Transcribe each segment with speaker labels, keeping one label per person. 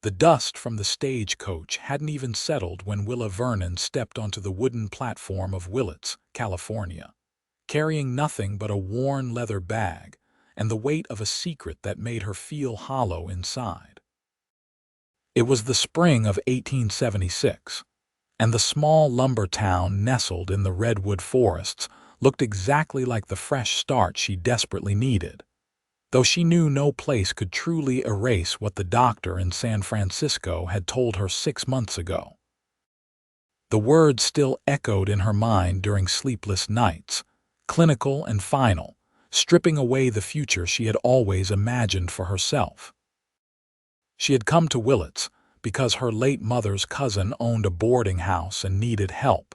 Speaker 1: The dust from the stagecoach hadn't even settled when Willa Vernon stepped onto the wooden platform of Willits, California, carrying nothing but a worn leather bag and the weight of a secret that made her feel hollow inside. It was the spring of 1876, and the small lumber town nestled in the redwood forests looked exactly like the fresh start she desperately needed, though she knew no place could truly erase what the doctor in San Francisco had told her 6 months ago. The words still echoed in her mind during sleepless nights, clinical and final, stripping away the future she had always imagined for herself. She had come to Willits because her late mother's cousin owned a boarding house and needed help,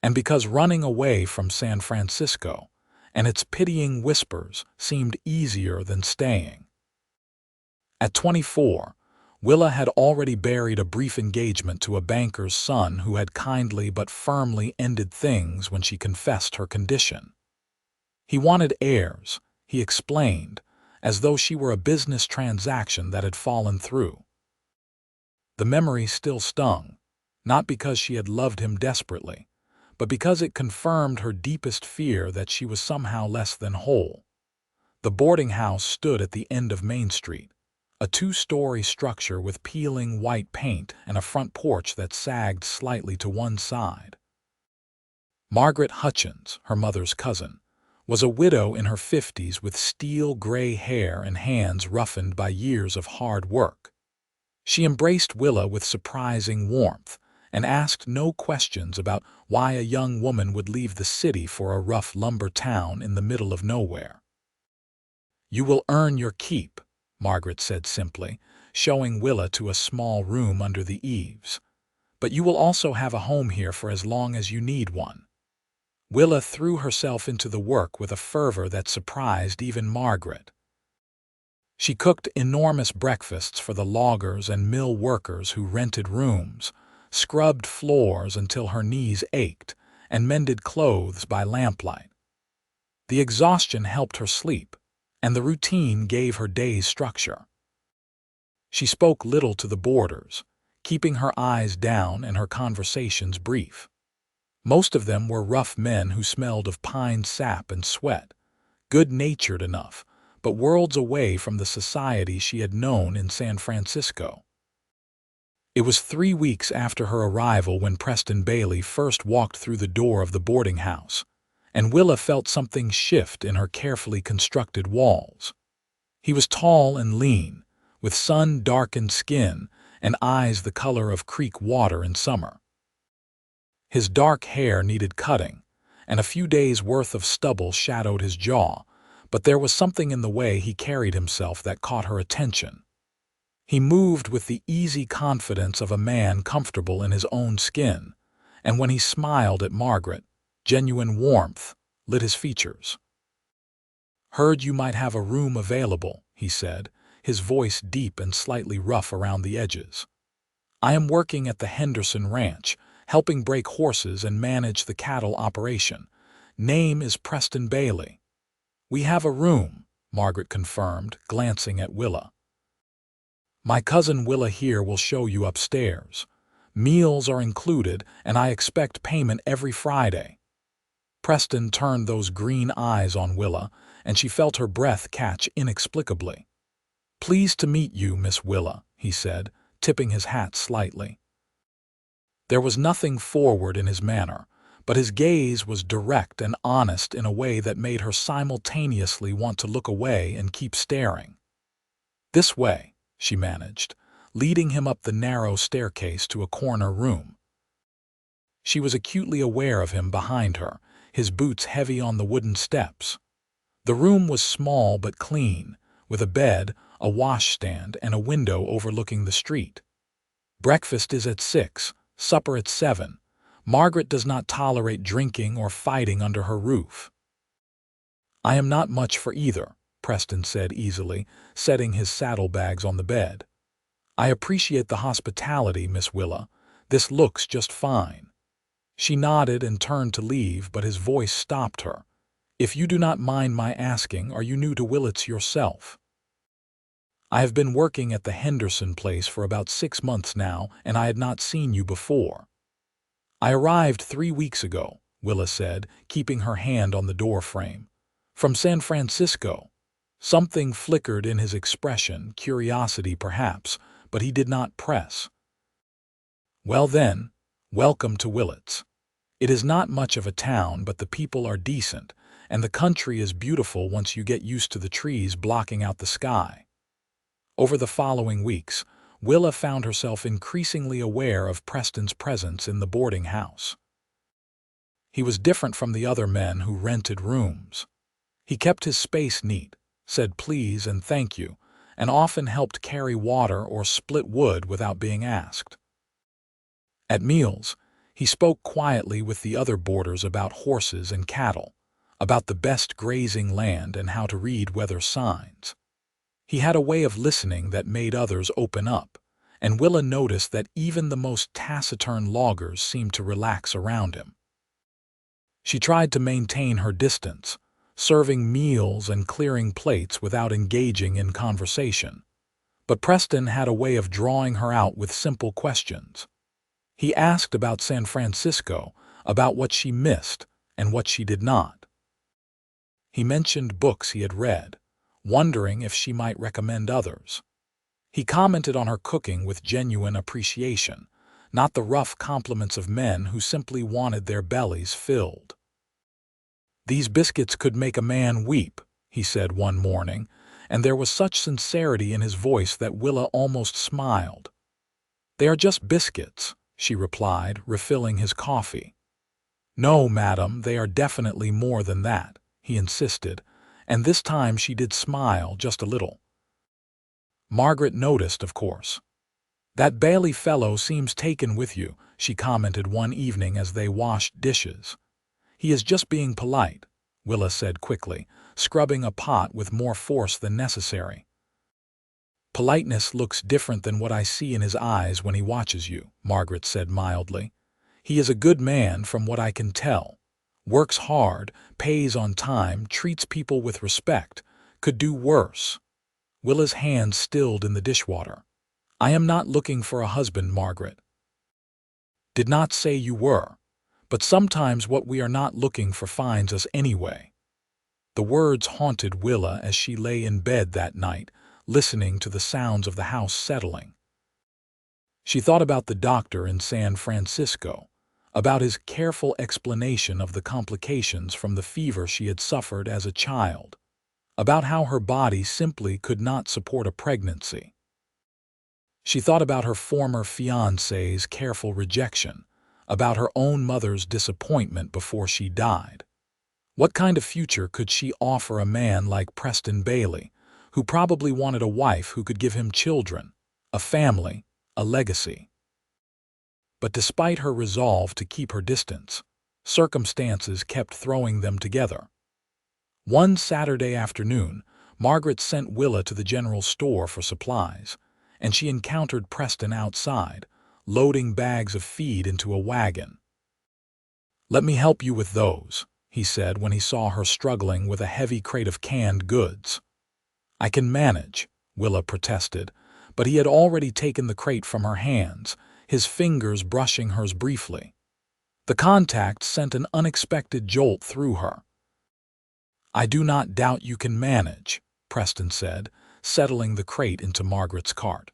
Speaker 1: and because running away from San Francisco and its pitying whispers seemed easier than staying. At 24, Willa had already buried a brief engagement to a banker's son who had kindly but firmly ended things when she confessed her condition. He wanted heirs, he explained, as though she were a business transaction that had fallen through. The memory still stung, not because she had loved him desperately, but because it confirmed her deepest fear that she was somehow less than whole. The boarding house stood at the end of Main Street, a two-story structure with peeling white paint and a front porch that sagged slightly to one side. Margaret Hutchins, her mother's cousin, was a widow in her 50s with steel-gray hair and hands roughened by years of hard work. She embraced Willa with surprising warmth and asked no questions about why a young woman would leave the city for a rough lumber town in the middle of nowhere. "You will earn your keep," Margaret said simply, showing Willa to a small room under the eaves. "But you will also have a home here for as long as you need one." Willa threw herself into the work with a fervor that surprised even Margaret. She cooked enormous breakfasts for the loggers and mill workers who rented rooms, scrubbed floors until her knees ached, and mended clothes by lamplight. The exhaustion helped her sleep, and the routine gave her day's structure. She spoke little to the boarders, keeping her eyes down and her conversations brief. Most of them were rough men who smelled of pine sap and sweat, good-natured enough, but worlds away from the society she had known in San Francisco. It was 3 weeks after her arrival when Preston Bailey first walked through the door of the boarding house, and Willa felt something shift in her carefully constructed walls. He was tall and lean, with sun-darkened skin and eyes the color of creek water in summer. His dark hair needed cutting, and a few days' worth of stubble shadowed his jaw, but there was something in the way he carried himself that caught her attention. He moved with the easy confidence of a man comfortable in his own skin, and when he smiled at Margaret, genuine warmth lit his features. "Heard you might have a room available," he said, his voice deep and slightly rough around the edges. "I am working at the Henderson Ranch, helping break horses and manage the cattle operation. Name is Preston Bailey." "We have a room," Margaret confirmed, glancing at Willa. "My cousin Willa here will show you upstairs. Meals are included, and I expect payment every Friday." Preston turned those green eyes on Willa, and she felt her breath catch inexplicably. "Pleased to meet you, Miss Willa," he said, tipping his hat slightly. There was nothing forward in his manner, but his gaze was direct and honest in a way that made her simultaneously want to look away and keep staring. "This way," she managed, leading him up the narrow staircase to a corner room. She was acutely aware of him behind her, his boots heavy on the wooden steps. The room was small but clean, with a bed, a washstand, and a window overlooking the street. "Breakfast is at 6, supper at 7. Margaret does not tolerate drinking or fighting under her roof." "I am not much for either," Preston said easily, setting his saddlebags on the bed. "I appreciate the hospitality, Miss Willa. This looks just fine." She nodded and turned to leave, but his voice stopped her. "If you do not mind my asking, are you new to Willits yourself?" I have been working at the Henderson place for about 6 months now, and I had not seen you before." "I arrived 3 weeks ago," Willa said, keeping her hand on the door frame. "From San Francisco." Something flickered in his expression, curiosity perhaps, but he did not press. "Well then, welcome to Willits. It is not much of a town, but the people are decent, and the country is beautiful once you get used to the trees blocking out the sky." Over the following weeks, Willa found herself increasingly aware of Preston's presence in the boarding house. He was different from the other men who rented rooms. He kept his space neat, said please and thank you, and often helped carry water or split wood without being asked. At meals, he spoke quietly with the other boarders about horses and cattle, about the best grazing land and how to read weather signs. He had a way of listening that made others open up, and Willa noticed that even the most taciturn loggers seemed to relax around him. She tried to maintain her distance, serving meals and clearing plates without engaging in conversation. But Preston had a way of drawing her out with simple questions. He asked about San Francisco, about what she missed and what she did not. He mentioned books he had read, wondering if she might recommend others. He commented on her cooking with genuine appreciation, not the rough compliments of men who simply wanted their bellies filled. "These biscuits could make a man weep," he said one morning, and there was such sincerity in his voice that Willa almost smiled. "They are just biscuits," she replied, refilling his coffee. "No, madam, they are definitely more than that," he insisted, and this time she did smile just a little. Margaret noticed, of course. "That Bailey fellow seems taken with you," she commented one evening as they washed dishes. "He is just being polite," Willa said quickly, scrubbing a pot with more force than necessary. "Politeness looks different than what I see in his eyes when he watches you," Margaret said mildly. "He is a good man from what I can tell. Works hard, pays on time, treats people with respect. Could do worse." Willa's hand stilled in the dishwater. "I am not looking for a husband, Margaret." "Did not say you were. But sometimes what we are not looking for finds us anyway." The words haunted Willa as she lay in bed that night, listening to the sounds of the house settling. She thought about the doctor in San Francisco, about his careful explanation of the complications from the fever she had suffered as a child, about how her body simply could not support a pregnancy. She thought about her former fiancé's careful rejection, about her own mother's disappointment before she died. What kind of future could she offer a man like Preston Bailey, who probably wanted a wife who could give him children, a family, a legacy? But despite her resolve to keep her distance, circumstances kept throwing them together. One Saturday afternoon, Margaret sent Willa to the general store for supplies, and she encountered Preston outside, loading bags of feed into a wagon. "Let me help you with those," he said when he saw her struggling with a heavy crate of canned goods. "I can manage," Willa protested, but he had already taken the crate from her hands, his fingers brushing hers briefly. The contact sent an unexpected jolt through her. "I do not doubt you can manage," Preston said, settling the crate into Margaret's cart.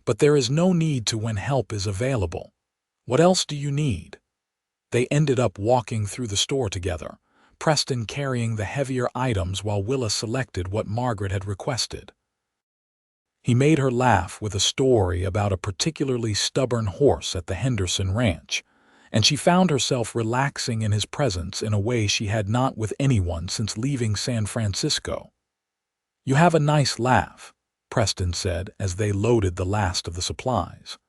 Speaker 1: "But there is no need to when help is available. What else do you need?" They ended up walking through the store together, Preston carrying the heavier items while Willa selected what Margaret had requested. He made her laugh with a story about a particularly stubborn horse at the Henderson ranch, and she found herself relaxing in his presence in a way she had not with anyone since leaving San Francisco. "You have a nice laugh," Preston said as they loaded the last of the supplies.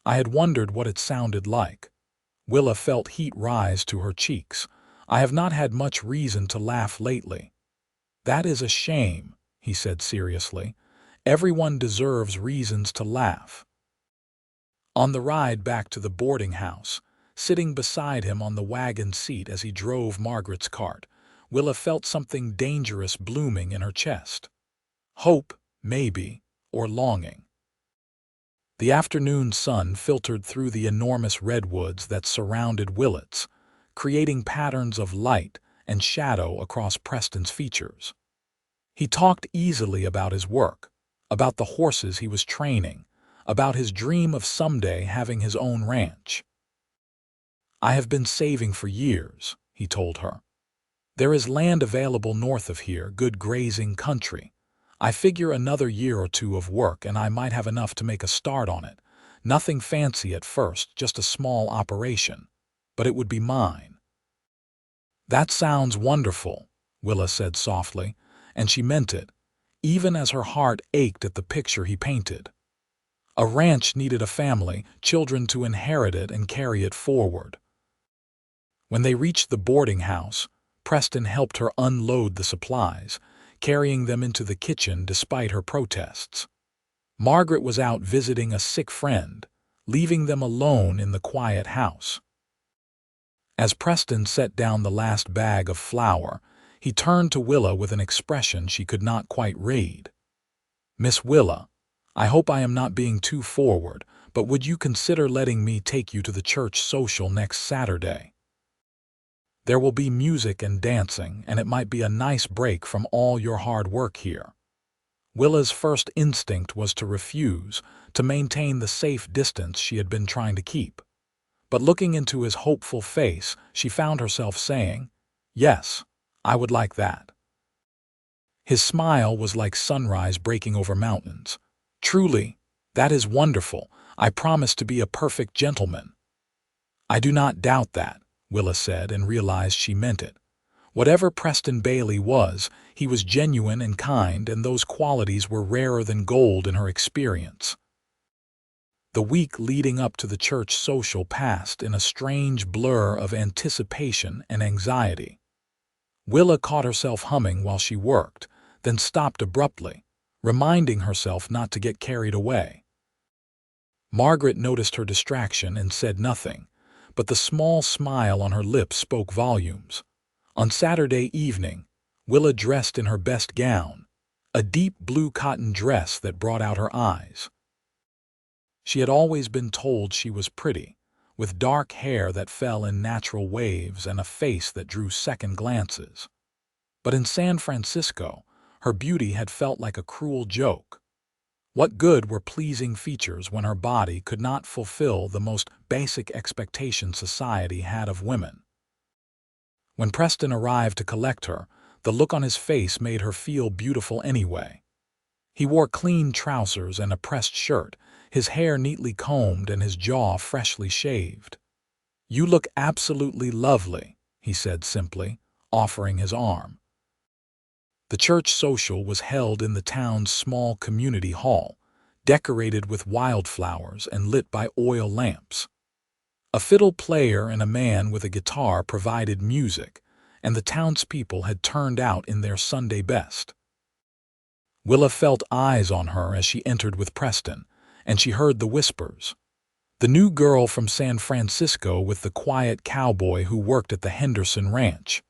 Speaker 1: I had wondered what it sounded like. Willa felt heat rise to her cheeks. "I have not had much reason to laugh lately." "That is a shame," he said seriously. "Everyone deserves reasons to laugh." On the ride back to the boarding house, sitting beside him on the wagon seat as he drove Margaret's cart, Willa felt something dangerous blooming in her chest. Hope, maybe, or longing. The afternoon sun filtered through the enormous redwoods that surrounded Willits, creating patterns of light and shadow across Preston's features. He talked easily about his work, about the horses he was training, about his dream of someday having his own ranch. "I have been saving for years," he told her. "There is land available north of here, good grazing country. I figure another year or two of work and I might have enough to make a start on it. Nothing fancy at first, just a small operation. But it would be mine." "That sounds wonderful," Willa said softly, and she meant it, even as her heart ached at the picture he painted. A ranch needed a family, children to inherit it and carry it forward. When they reached the boarding house, Preston helped her unload the supplies, carrying them into the kitchen despite her protests. Margaret was out visiting a sick friend, leaving them alone in the quiet house. As Preston set down the last bag of flour, he turned to Willa with an expression she could not quite read. "Miss Willa, I hope I am not being too forward, but would you consider letting me take you to the church social next Saturday? There will be music and dancing, and it might be a nice break from all your hard work here." Willa's first instinct was to refuse, to maintain the safe distance she had been trying to keep. But looking into his hopeful face, she found herself saying, "Yes, I would like that." His smile was like sunrise breaking over mountains. "Truly, that is wonderful. I promise to be a perfect gentleman." "I do not doubt that," Willa said, and realized she meant it. Whatever Preston Bailey was, he was genuine and kind, and those qualities were rarer than gold in her experience. The week leading up to the church social passed in a strange blur of anticipation and anxiety. Willa caught herself humming while she worked, then stopped abruptly, reminding herself not to get carried away. Margaret noticed her distraction and said nothing, but the small smile on her lips spoke volumes. On Saturday evening, Willa dressed in her best gown, a deep blue cotton dress that brought out her eyes. She had always been told she was pretty, with dark hair that fell in natural waves and a face that drew second glances. But in San Francisco, her beauty had felt like a cruel joke. What good were pleasing features when her body could not fulfill the most basic expectations society had of women? When Preston arrived to collect her, the look on his face made her feel beautiful anyway. He wore clean trousers and a pressed shirt, his hair neatly combed and his jaw freshly shaved. "You look absolutely lovely," he said simply, offering his arm. The church social was held in the town's small community hall, decorated with wildflowers and lit by oil lamps. A fiddle player and a man with a guitar provided music, and the townspeople had turned out in their Sunday best. Willa felt eyes on her as she entered with Preston, and she heard the whispers. The new girl from San Francisco with the quiet cowboy who worked at the Henderson Ranch.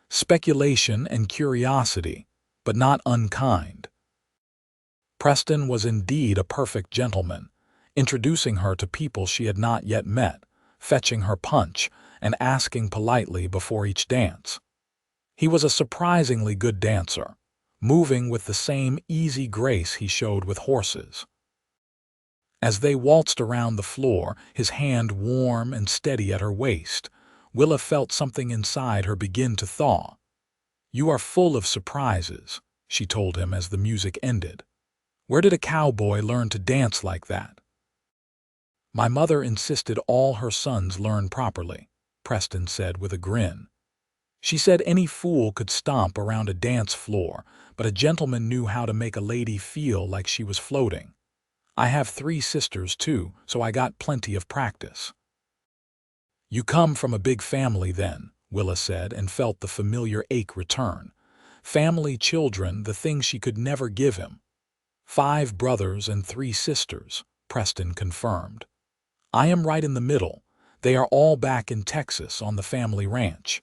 Speaker 1: Speculation and curiosity, but not unkind. Preston was indeed a perfect gentleman, introducing her to people she had not yet met, fetching her punch, and asking politely before each dance. He was a surprisingly good dancer, moving with the same easy grace he showed with horses. As they waltzed around the floor, his hand warm and steady at her waist, Willa felt something inside her begin to thaw. "You are full of surprises," she told him as the music ended. "Where did a cowboy learn to dance like that?" "My mother insisted all her sons learn properly," Preston said with a grin. "She said any fool could stomp around a dance floor, but a gentleman knew how to make a lady feel like she was floating. I have 3 sisters too, so I got plenty of practice." "You come from a big family then," Willa said, and felt the familiar ache return. Family, children, the thing she could never give him. 5 brothers and 3 sisters, Preston confirmed. "I am right in the middle. They are all back in Texas on the family ranch.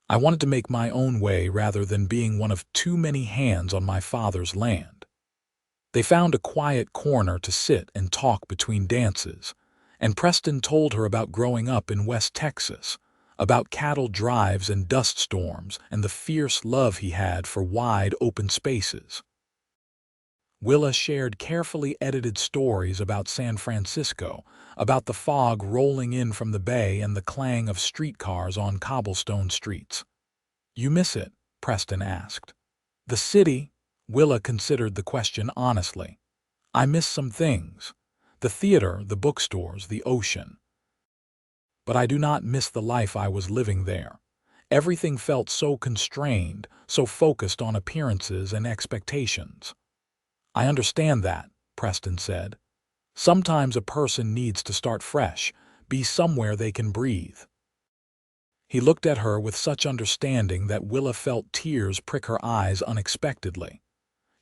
Speaker 1: I wanted to make my own way rather than being one of too many hands on my father's land." They found a quiet corner to sit and talk between dances, and Preston told her about growing up in West Texas, about cattle drives and dust storms and the fierce love he had for wide open spaces. Willa shared carefully edited stories about San Francisco, about the fog rolling in from the bay and the clang of streetcars on cobblestone streets. "You miss it?" Preston asked. "The city?" Willa considered the question honestly. "I miss some things. The theater, the bookstores, the ocean. But I do not miss the life I was living there. Everything felt so constrained, so focused on appearances and expectations." "I understand that," Preston said. "Sometimes a person needs to start fresh, be somewhere they can breathe." He looked at her with such understanding that Willa felt tears prick her eyes unexpectedly.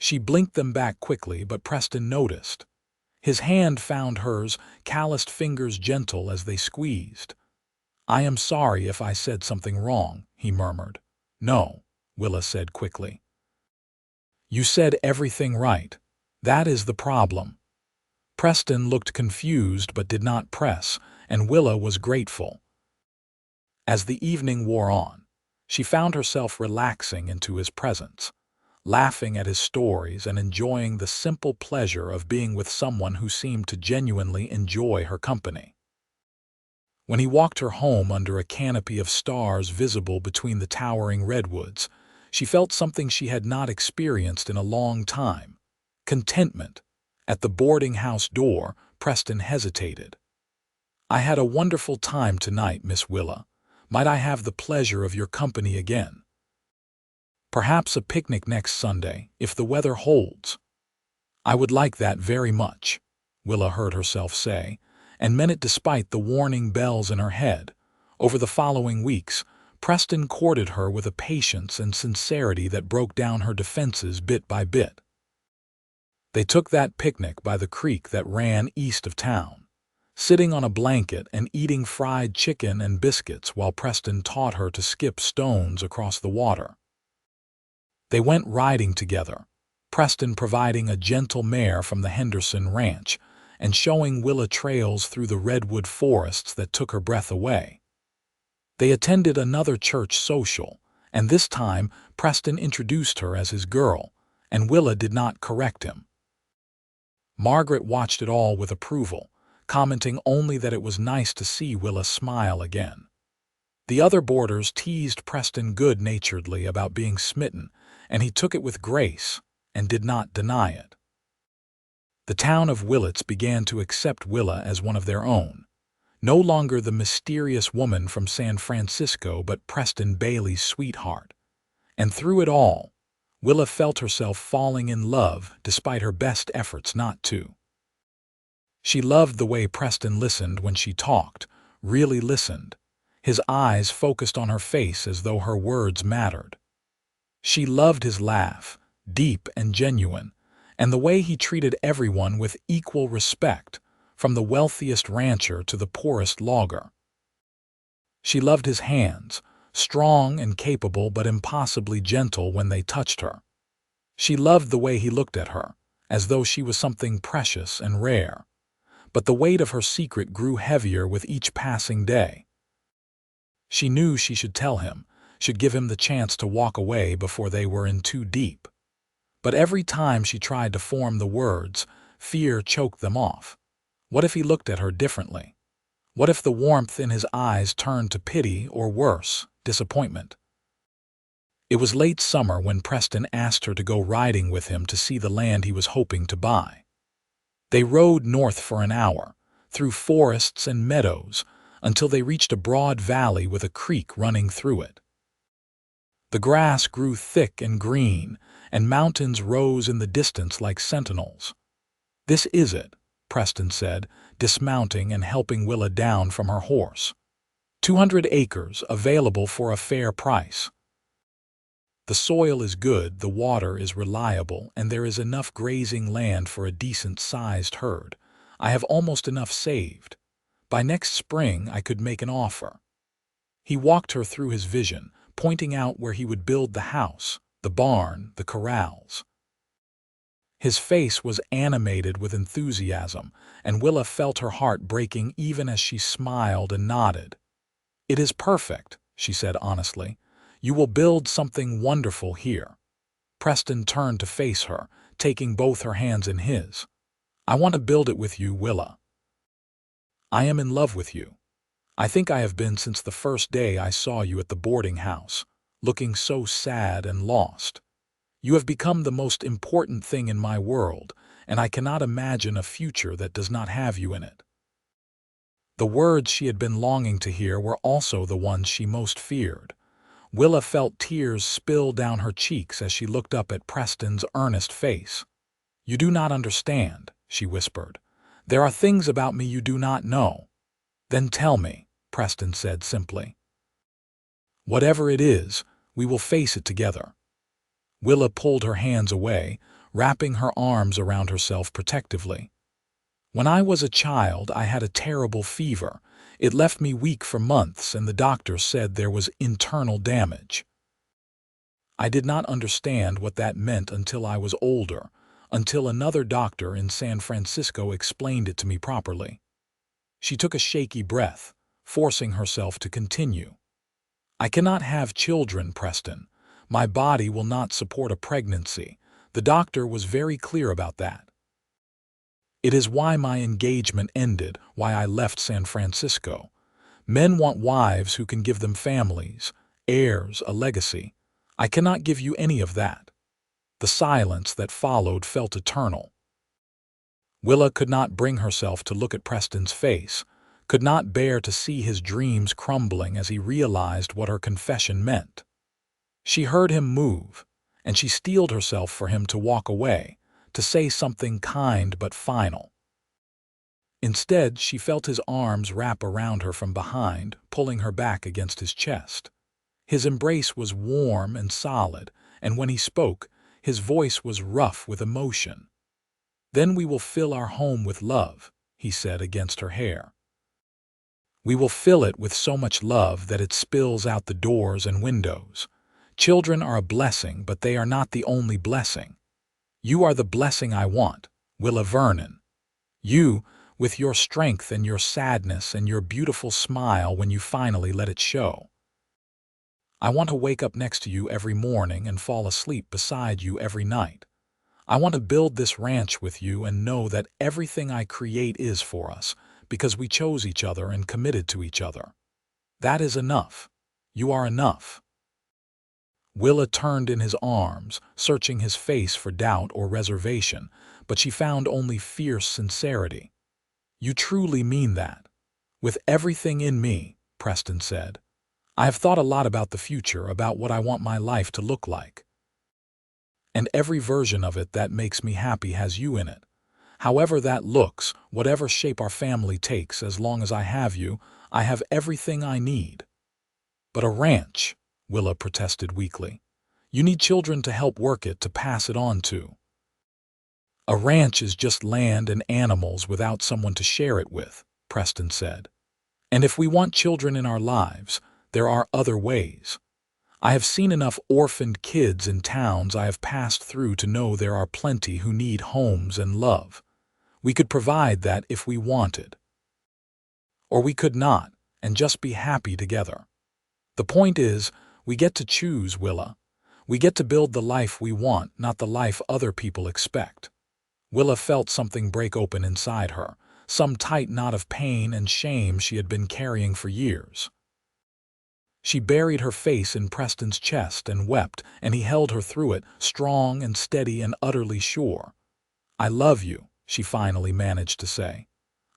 Speaker 1: She blinked them back quickly, but Preston noticed. His hand found hers, calloused fingers gentle as they squeezed. "I am sorry if I said something wrong," he murmured. "No," Willa said quickly. "You said everything right. That is the problem." Preston looked confused but did not press, and Willa was grateful. As the evening wore on, she found herself relaxing into his presence, laughing at his stories and enjoying the simple pleasure of being with someone who seemed to genuinely enjoy her company. When he walked her home under a canopy of stars visible between the towering redwoods, she felt something she had not experienced in a long time: contentment. At the boarding house door, Preston hesitated. "I had a wonderful time tonight, Miss Willa. Might I have the pleasure of your company again? Perhaps a picnic next Sunday, if the weather holds." "I would like that very much," Willa heard herself say, and meant it despite the warning bells in her head. Over the following weeks, Preston courted her with a patience and sincerity that broke down her defenses bit by bit. They took that picnic by the creek that ran east of town, sitting on a blanket and eating fried chicken and biscuits while Preston taught her to skip stones across the water. They went riding together, Preston providing a gentle mare from the Henderson ranch and showing Willa trails through the redwood forests that took her breath away. They attended another church social, and this time Preston introduced her as his girl, and Willa did not correct him. Margaret watched it all with approval, commenting only that it was nice to see Willa smile again. The other boarders teased Preston good-naturedly about being smitten, and he took it with grace and did not deny it. The town of Willits began to accept Willa as one of their own, no longer the mysterious woman from San Francisco but Preston Bailey's sweetheart. And through it all, Willa felt herself falling in love despite her best efforts not to. She loved the way Preston listened when she talked, really listened, his eyes focused on her face as though her words mattered. She loved his laugh, deep and genuine, and the way he treated everyone with equal respect, from the wealthiest rancher to the poorest logger. She loved his hands, strong and capable but impossibly gentle when they touched her. She loved the way he looked at her, as though she was something precious and rare. But the weight of her secret grew heavier with each passing day. She knew she should tell him, should give him the chance to walk away before they were in too deep. But every time she tried to form the words, fear choked them off. What if he looked at her differently? What if the warmth in his eyes turned to pity or worse, disappointment? It was late summer when Preston asked her to go riding with him to see the land he was hoping to buy. They rode north for an hour, through forests and meadows, until they reached a broad valley with a creek running through it. The grass grew thick and green, and mountains rose in the distance like sentinels. "This is it," Preston said, dismounting and helping Willa down from her horse. 200 acres, available for a fair price. The soil is good, the water is reliable, and there is enough grazing land for a decent-sized herd. I have almost enough saved. By next spring I could make an offer. He walked her through his vision, pointing out where he would build the house, the barn, the corrals. His face was animated with enthusiasm, and Willa felt her heart breaking even as she smiled and nodded. "It is perfect," she said honestly. "You will build something wonderful here." Preston turned to face her, taking both her hands in his. "I want to build it with you, Willa. I am in love with you. I think I have been since the first day I saw you at the boarding house, looking so sad and lost. You have become the most important thing in my world, and I cannot imagine a future that does not have you in it." The words she had been longing to hear were also the ones she most feared. Willa felt tears spill down her cheeks as she looked up at Preston's earnest face. "You do not understand," she whispered. "There are things about me you do not know." "Then tell me," Preston said simply. "Whatever it is, we will face it together." Willa pulled her hands away, wrapping her arms around herself protectively. "When I was a child, I had a terrible fever. It left me weak for months, and the doctor said there was internal damage. I did not understand what that meant until I was older, until another doctor in San Francisco explained it to me properly." She took a shaky breath, forcing herself to continue. "I cannot have children, Preston. My body will not support a pregnancy. The doctor was very clear about that. It is why my engagement ended, why I left San Francisco. Men want wives who can give them families, heirs, a legacy. I cannot give you any of that." The silence that followed felt eternal. Willa could not bring herself to look at Preston's face, could not bear to see his dreams crumbling as he realized what her confession meant. She heard him move, and she steeled herself for him to walk away, to say something kind but final. Instead, she felt his arms wrap around her from behind, pulling her back against his chest. His embrace was warm and solid, and when he spoke, his voice was rough with emotion. "Then we will fill our home with love," he said against her hair. "We will fill it with so much love that it spills out the doors and windows. Children are a blessing, but they are not the only blessing. You are the blessing I want, Willa Vernon. You, with your strength and your sadness and your beautiful smile when you finally let it show. I want to wake up next to you every morning and fall asleep beside you every night. I want to build this ranch with you and know that everything I create is for us, because we chose each other and committed to each other. That is enough. You are enough." Willa turned in his arms, searching his face for doubt or reservation, but she found only fierce sincerity. "You truly mean that?" "With everything in me," Preston said. "I have thought a lot about the future, about what I want my life to look like. And every version of it that makes me happy has you in it. However that looks, whatever shape our family takes, as long as I have you, I have everything I need." "But a ranch," Willa protested weakly. "You need children to help work it, to pass it on to." "A ranch is just land and animals without someone to share it with," Preston said. "And if we want children in our lives, there are other ways. I have seen enough orphaned kids in towns I have passed through to know there are plenty who need homes and love. We could provide that if we wanted. Or we could not, and just be happy together. The point is, we get to choose, Willa. We get to build the life we want, not the life other people expect." Willa felt something break open inside her, some tight knot of pain and shame she had been carrying for years. She buried her face in Preston's chest and wept, and he held her through it, strong and steady and utterly sure. "I love you," she finally managed to say.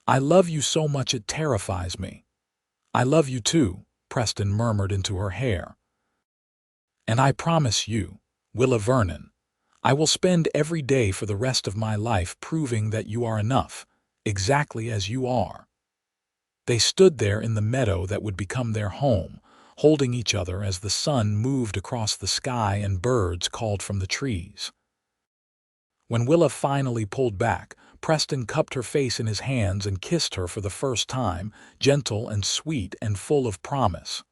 Speaker 1: "I love you so much it terrifies me." "I love you too," Preston murmured into her hair. "And I promise you, Willa Vernon, I will spend every day for the rest of my life proving that you are enough, exactly as you are." They stood there in the meadow that would become their home, holding each other as the sun moved across the sky and birds called from the trees. When Willa finally pulled back, Preston cupped her face in his hands and kissed her for the first time, gentle and sweet and full of promise.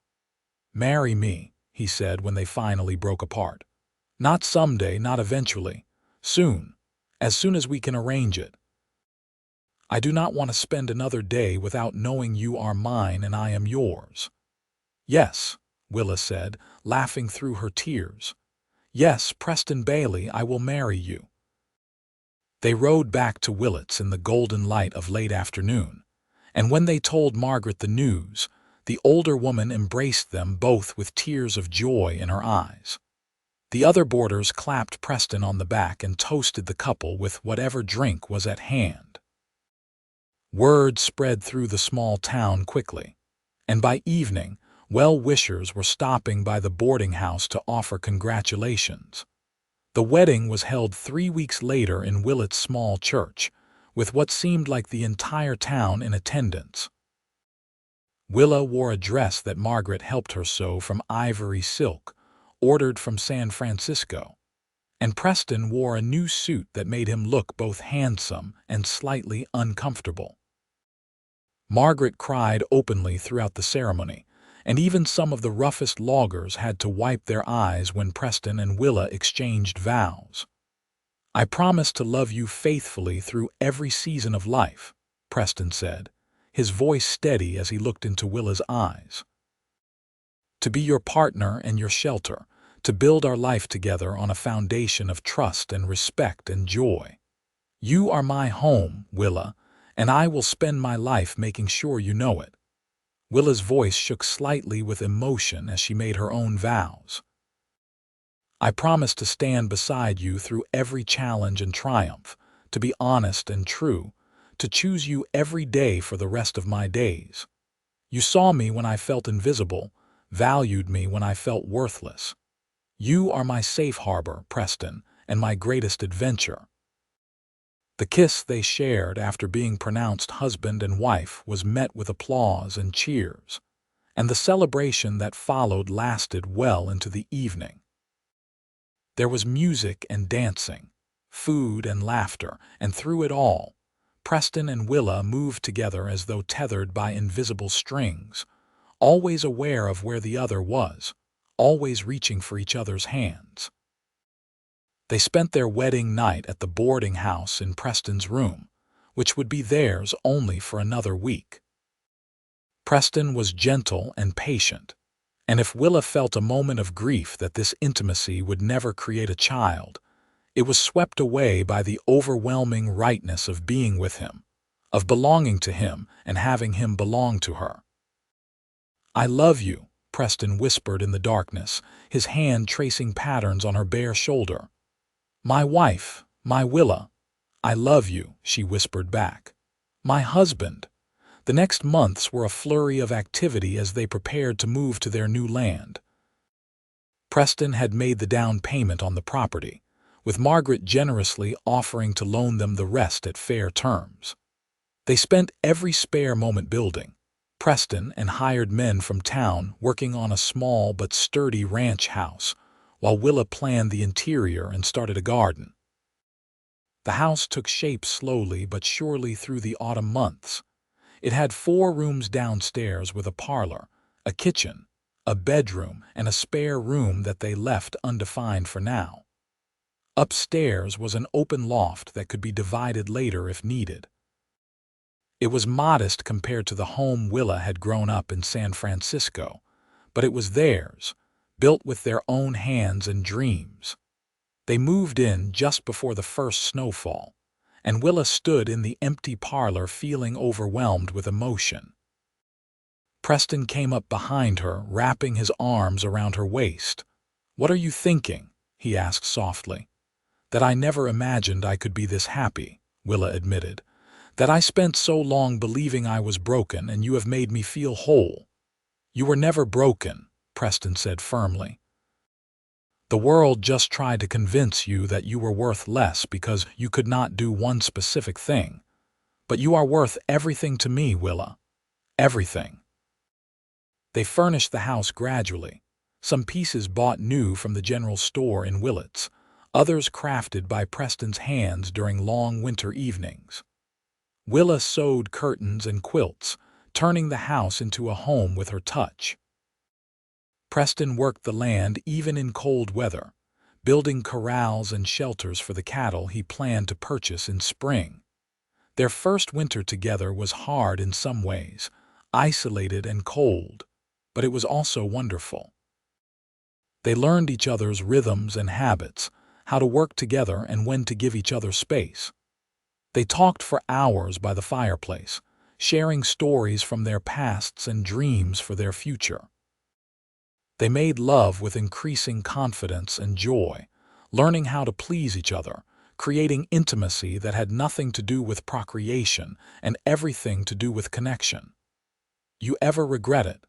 Speaker 1: "Marry me," he said when they finally broke apart. "Not someday, not eventually. Soon. As soon as we can arrange it. I do not want to spend another day without knowing you are mine and I am yours." "Yes," Willa said, laughing through her tears. "Yes, Preston Bailey, I will marry you." They rode back to Willits in the golden light of late afternoon, and when they told Margaret the news, the older woman embraced them both with tears of joy in her eyes. The other boarders clapped Preston on the back and toasted the couple with whatever drink was at hand. Word spread through the small town quickly, and by evening, well-wishers were stopping by the boarding house to offer congratulations. The wedding was held 3 weeks later in Willits' small church, with what seemed like the entire town in attendance. Willa wore a dress that Margaret helped her sew from ivory silk, ordered from San Francisco, and Preston wore a new suit that made him look both handsome and slightly uncomfortable. Margaret cried openly throughout the ceremony, and even some of the roughest loggers had to wipe their eyes when Preston and Willa exchanged vows. "I promise to love you faithfully through every season of life," Preston said, his voice steady as he looked into Willa's eyes. "To be your partner and your shelter, to build our life together on a foundation of trust and respect and joy. You are my home, Willa, and I will spend my life making sure you know it." Willa's voice shook slightly with emotion as she made her own vows. "I promise to stand beside you through every challenge and triumph, to be honest and true, to choose you every day for the rest of my days. You saw me when I felt invisible, valued me when I felt worthless. You are my safe harbor, Preston, and my greatest adventure." The kiss they shared after being pronounced husband and wife was met with applause and cheers, and the celebration that followed lasted well into the evening. There was music and dancing, food and laughter, and through it all, Preston and Willa moved together as though tethered by invisible strings, always aware of where the other was, always reaching for each other's hands. They spent their wedding night at the boarding house in Preston's room, which would be theirs only for another week. Preston was gentle and patient, and if Willa felt a moment of grief that this intimacy would never create a child, it was swept away by the overwhelming rightness of being with him, of belonging to him and having him belong to her. "I love you," Preston whispered in the darkness, his hand tracing patterns on her bare shoulder. "My wife, my Willa, I love you," she whispered back. "My husband." The next months were a flurry of activity as they prepared to move to their new land. Preston had made the down payment on the property, with Margaret generously offering to loan them the rest at fair terms. They spent every spare moment building, Preston and hired men from town working on a small but sturdy ranch house, while Willa planned the interior and started a garden. The house took shape slowly but surely through the autumn months. It had 4 rooms downstairs with a parlor, a kitchen, a bedroom, and a spare room that they left undefined for now. Upstairs was an open loft that could be divided later if needed. It was modest compared to the home Willa had grown up in San Francisco, but it was theirs, built with their own hands and dreams. They moved in just before the first snowfall, and Willa stood in the empty parlor feeling overwhelmed with emotion. Preston came up behind her, wrapping his arms around her waist. "What are you thinking?" he asked softly. "That I never imagined I could be this happy," Willa admitted. "That I spent so long believing I was broken and you have made me feel whole." "You were never broken," Preston said firmly. "The world just tried to convince you that you were worth less because you could not do one specific thing. But you are worth everything to me, Willa. Everything." They furnished the house gradually, some pieces bought new from the general store in Willits, others crafted by Preston's hands during long winter evenings. Willa sewed curtains and quilts, turning the house into a home with her touch. Preston worked the land even in cold weather, building corrals and shelters for the cattle he planned to purchase in spring. Their first winter together was hard in some ways, isolated and cold, but it was also wonderful. They learned each other's rhythms and habits, how to work together and when to give each other space. They talked for hours by the fireplace, sharing stories from their pasts and dreams for their future. They made love with increasing confidence and joy, learning how to please each other, creating intimacy that had nothing to do with procreation and everything to do with connection. "You ever regret it?"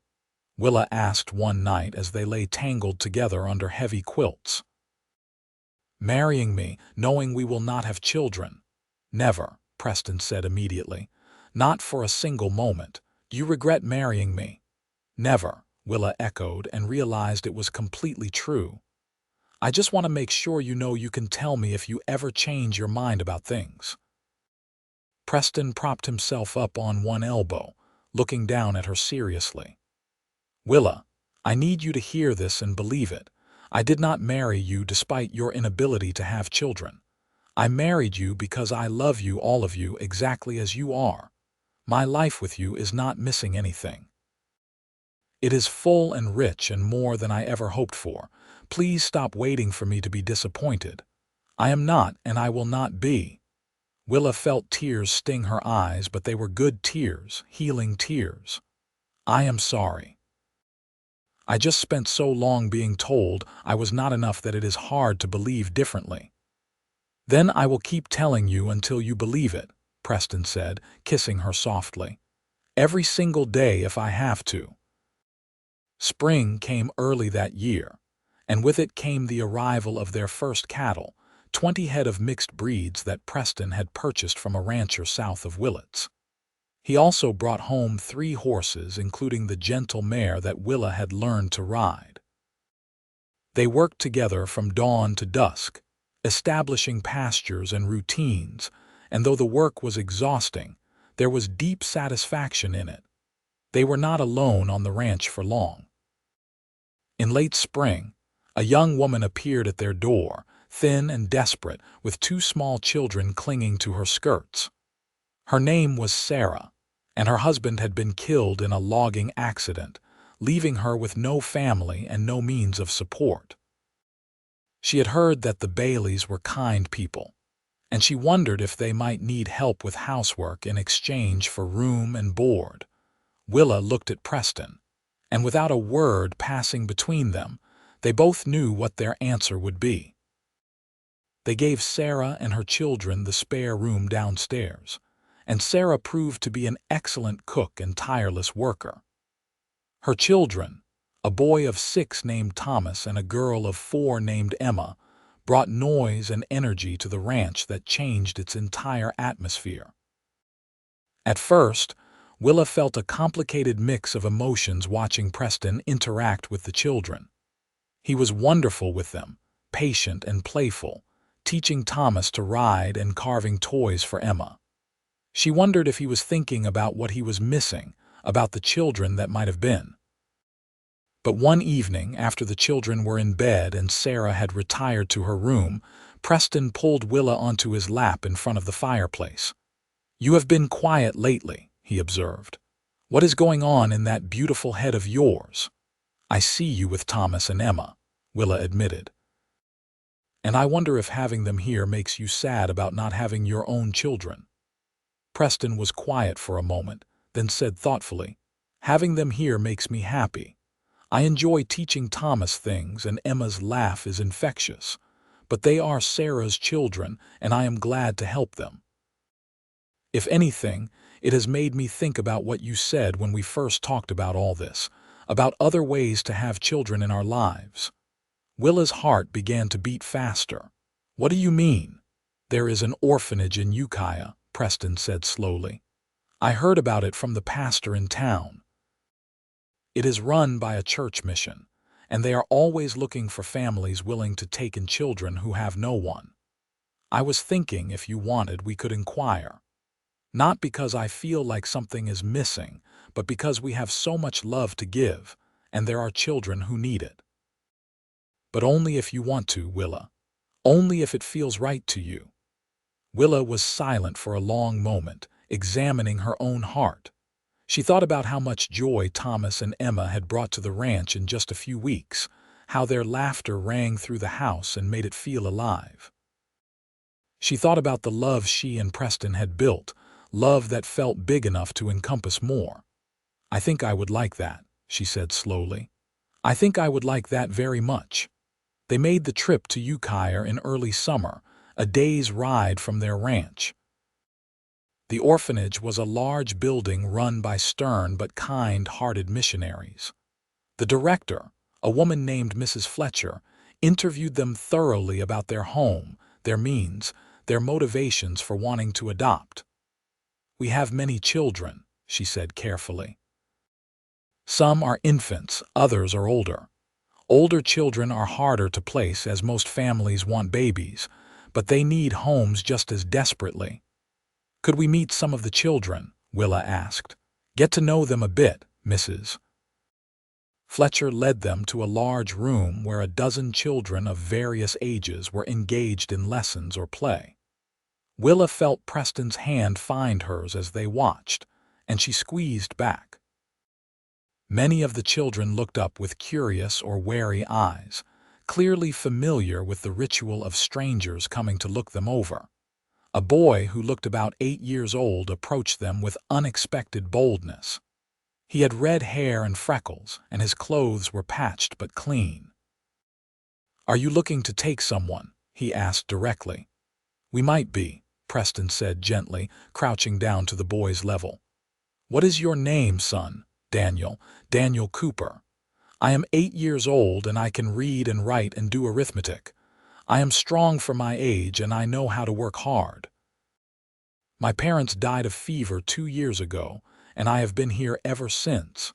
Speaker 1: Willa asked one night as they lay tangled together under heavy quilts. "Marrying me, knowing we will not have children." "Never," Preston said immediately. "Not for a single moment. Do you regret marrying me?" "Never," Willa echoed and realized it was completely true. "I just want to make sure you know you can tell me if you ever change your mind about things." Preston propped himself up on one elbow, looking down at her seriously. "Willa, I need you to hear this and believe it. I did not marry you despite your inability to have children. I married you because I love you, all of you, exactly as you are. My life with you is not missing anything. It is full and rich and more than I ever hoped for. Please stop waiting for me to be disappointed. I am not, and I will not be." Willa felt tears sting her eyes, but they were good tears, healing tears. "I am sorry. I just spent so long being told I was not enough that it is hard to believe differently." "Then I will keep telling you until you believe it," Preston said, kissing her softly. "Every single day if I have to." Spring came early that year, and with it came the arrival of their first cattle, 20 head of mixed breeds that Preston had purchased from a rancher south of Willits. He also brought home 3 horses, including the gentle mare that Willa had learned to ride. They worked together from dawn to dusk, establishing pastures and routines, and though the work was exhausting, there was deep satisfaction in it. They were not alone on the ranch for long. In late spring, a young woman appeared at their door, thin and desperate, with 2 small children clinging to her skirts. Her name was Sarah, and her husband had been killed in a logging accident, leaving her with no family and no means of support. She had heard that the Baileys were kind people, and she wondered if they might need help with housework in exchange for room and board. Willa looked at Preston, and without a word passing between them, they both knew what their answer would be. They gave Sarah and her children the spare room downstairs, and Sarah proved to be an excellent cook and tireless worker. Her children, a boy of 6 named Thomas and a girl of 4 named Emma, brought noise and energy to the ranch that changed its entire atmosphere. At first, Willa felt a complicated mix of emotions watching Preston interact with the children. He was wonderful with them, patient and playful, teaching Thomas to ride and carving toys for Emma. She wondered if he was thinking about what he was missing, about the children that might have been. But one evening, after the children were in bed and Sarah had retired to her room, Preston pulled Willa onto his lap in front of the fireplace. "You have been quiet lately," he observed. "What is going on in that beautiful head of yours?" "I see you with Thomas and Emma," Willa admitted. "And I wonder if having them here makes you sad about not having your own children." Preston was quiet for a moment, then said thoughtfully, "Having them here makes me happy. I enjoy teaching Thomas things, and Emma's laugh is infectious. But they are Sarah's children, and I am glad to help them. If anything, it has made me think about what you said when we first talked about all this, about other ways to have children in our lives." Willa's heart began to beat faster. "What do you mean?" "There is an orphanage in Ukiah," Preston said slowly. "I heard about it from the pastor in town. It is run by a church mission, and they are always looking for families willing to take in children who have no one. I was thinking if you wanted we could inquire. Not because I feel like something is missing, but because we have so much love to give, and there are children who need it." But only if you want to, Willa. Only if it feels right to you. Willa was silent for a long moment, examining her own heart. She thought about how much joy Thomas and Emma had brought to the ranch in just a few weeks, how their laughter rang through the house and made it feel alive. She thought about the love she and Preston had built, love that felt big enough to encompass more. "I think I would like that," she said slowly. "I think I would like that very much." They made the trip to Ukiah in early summer, a day's ride from their ranch. The orphanage was a large building run by stern but kind-hearted missionaries. The director, a woman named Mrs. Fletcher, interviewed them thoroughly about their home, their means, their motivations for wanting to adopt. "We have many children," she said carefully. "Some are infants, others are older. Older children are harder to place as most families want babies, but they need homes just as desperately." "Could we meet some of the children?" Willa asked. "Get to know them a bit, Mrs." Fletcher led them to a large room where a dozen children of various ages were engaged in lessons or play. Willa felt Preston's hand find hers as they watched, and she squeezed back. Many of the children looked up with curious or wary eyes, clearly familiar with the ritual of strangers coming to look them over. A boy who looked about 8 years old approached them with unexpected boldness. He had red hair and freckles, and his clothes were patched but clean. "Are you looking to take someone?" he asked directly. "We might be," Preston said gently, crouching down to the boy's level. "What is your name, son?" Daniel Cooper. "I am 8 years old and I can read and write and do arithmetic. I am strong for my age and I know how to work hard. My parents died of fever 2 years ago, and I have been here ever since."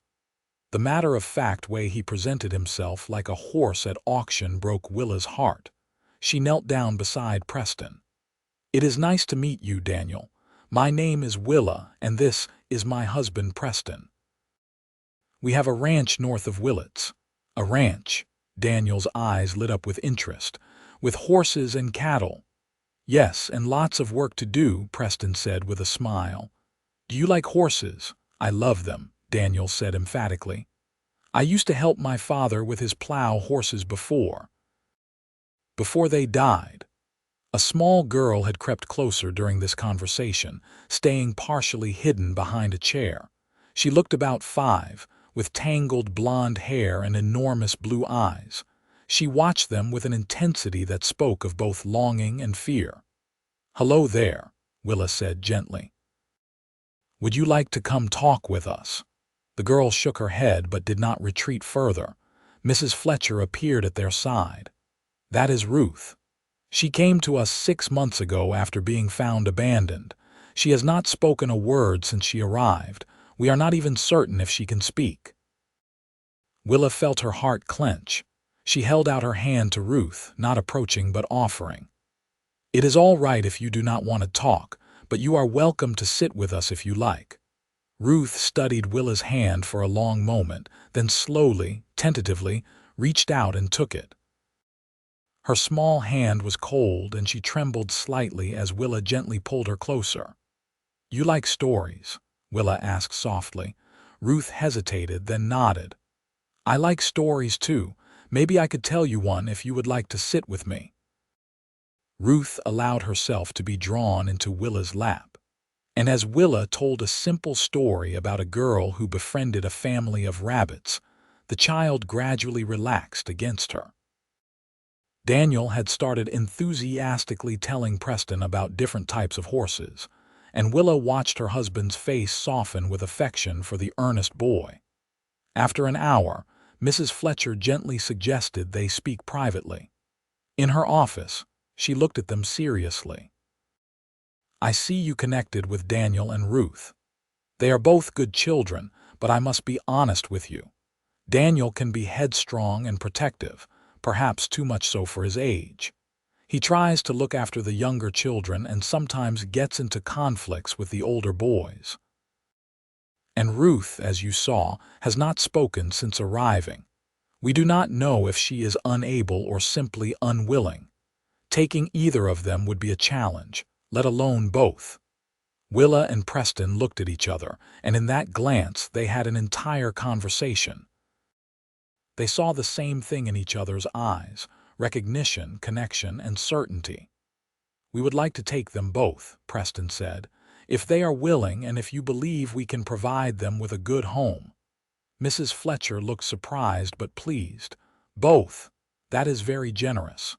Speaker 1: The matter-of-fact way he presented himself like a horse at auction broke Willa's heart. She knelt down beside Preston. "It is nice to meet you, Daniel. My name is Willa, and this is my husband, Preston. We have a ranch north of Willits." "A ranch?" Daniel's eyes lit up with interest. "With horses and cattle?" "Yes, and lots of work to do," Preston said with a smile. "Do you like horses?" "I love them," Daniel said emphatically. "I used to help my father with his plow horses before they died." A small girl had crept closer during this conversation, staying partially hidden behind a chair. She looked about 5, with tangled blonde hair and enormous blue eyes. She watched them with an intensity that spoke of both longing and fear. "Hello there," Willa said gently. "Would you like to come talk with us?" The girl shook her head but did not retreat further. Mrs. Fletcher appeared at their side. "That is Ruth. She came to us 6 months ago after being found abandoned. She has not spoken a word since she arrived. We are not even certain if she can speak." Willa felt her heart clench. She held out her hand to Ruth, not approaching but offering. "It is all right if you do not want to talk, but you are welcome to sit with us if you like." Ruth studied Willa's hand for a long moment, then slowly, tentatively, reached out and took it. Her small hand was cold and she trembled slightly as Willa gently pulled her closer. "You like stories?" Willa asked softly. Ruth hesitated, then nodded. "I like stories too. Maybe I could tell you one if you would like to sit with me." Ruth allowed herself to be drawn into Willa's lap. And as Willa told a simple story about a girl who befriended a family of rabbits, the child gradually relaxed against her. Daniel had started enthusiastically telling Preston about different types of horses, and Willa watched her husband's face soften with affection for the earnest boy. After an hour, Mrs. Fletcher gently suggested they speak privately. In her office, she looked at them seriously. "I see you connected with Daniel and Ruth. They are both good children, but I must be honest with you. Daniel can be headstrong and protective, perhaps too much so for his age. He tries to look after the younger children and sometimes gets into conflicts with the older boys. And Ruth, as you saw, has not spoken since arriving. We do not know if she is unable or simply unwilling. Taking either of them would be a challenge, let alone both. Willa and Preston looked at each other, and in that glance they had an entire conversation. They saw the same thing in each other's eyes: recognition, connection, and certainty. "We would like to take them both," Preston said, "if they are willing and if you believe we can provide them with a good home." Mrs. Fletcher looked surprised but pleased. "Both. That is very generous.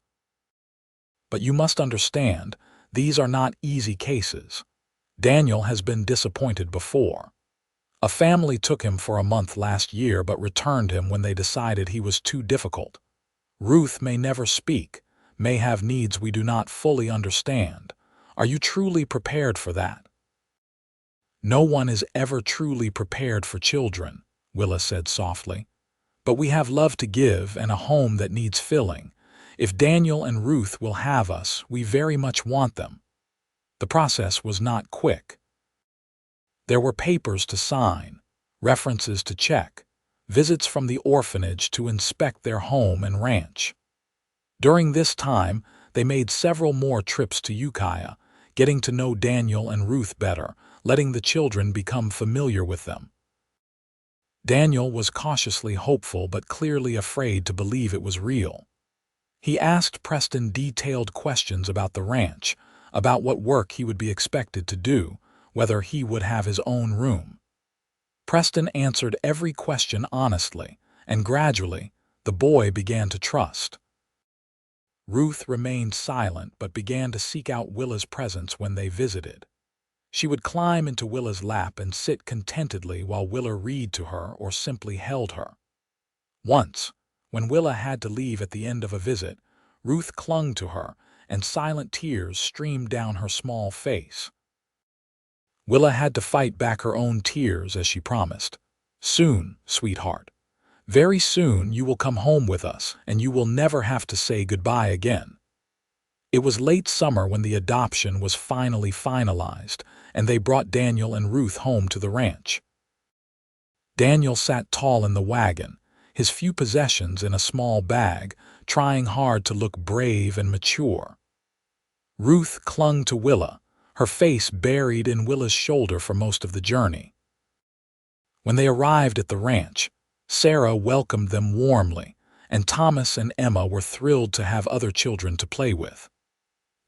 Speaker 1: But you must understand, these are not easy cases. Daniel has been disappointed before. A family took him for a month last year but returned him when they decided he was too difficult. Ruth may never speak, may have needs we do not fully understand. Are you truly prepared for that?" "No one is ever truly prepared for children," Willa said softly. "But we have love to give and a home that needs filling. If Daniel and Ruth will have us, we very much want them." The process was not quick. There were papers to sign, references to check, visits from the orphanage to inspect their home and ranch. During this time, they made several more trips to Ukiah, getting to know Daniel and Ruth better, letting the children become familiar with them. Daniel was cautiously hopeful but clearly afraid to believe it was real. He asked Preston detailed questions about the ranch, about what work he would be expected to do, whether he would have his own room. Preston answered every question honestly, and gradually, the boy began to trust. Ruth remained silent but began to seek out Willa's presence when they visited. She would climb into Willa's lap and sit contentedly while Willa read to her or simply held her. Once, when Willa had to leave at the end of a visit, Ruth clung to her, and silent tears streamed down her small face. Willa had to fight back her own tears as she promised. "Soon, sweetheart. Very soon you will come home with us, and you will never have to say goodbye again." It was late summer when the adoption was finally finalized, and they brought Daniel and Ruth home to the ranch. Daniel sat tall in the wagon, his few possessions in a small bag, trying hard to look brave and mature. Ruth clung to Willa, her face buried in Willa's shoulder for most of the journey. When they arrived at the ranch, Sarah welcomed them warmly, and Thomas and Emma were thrilled to have other children to play with.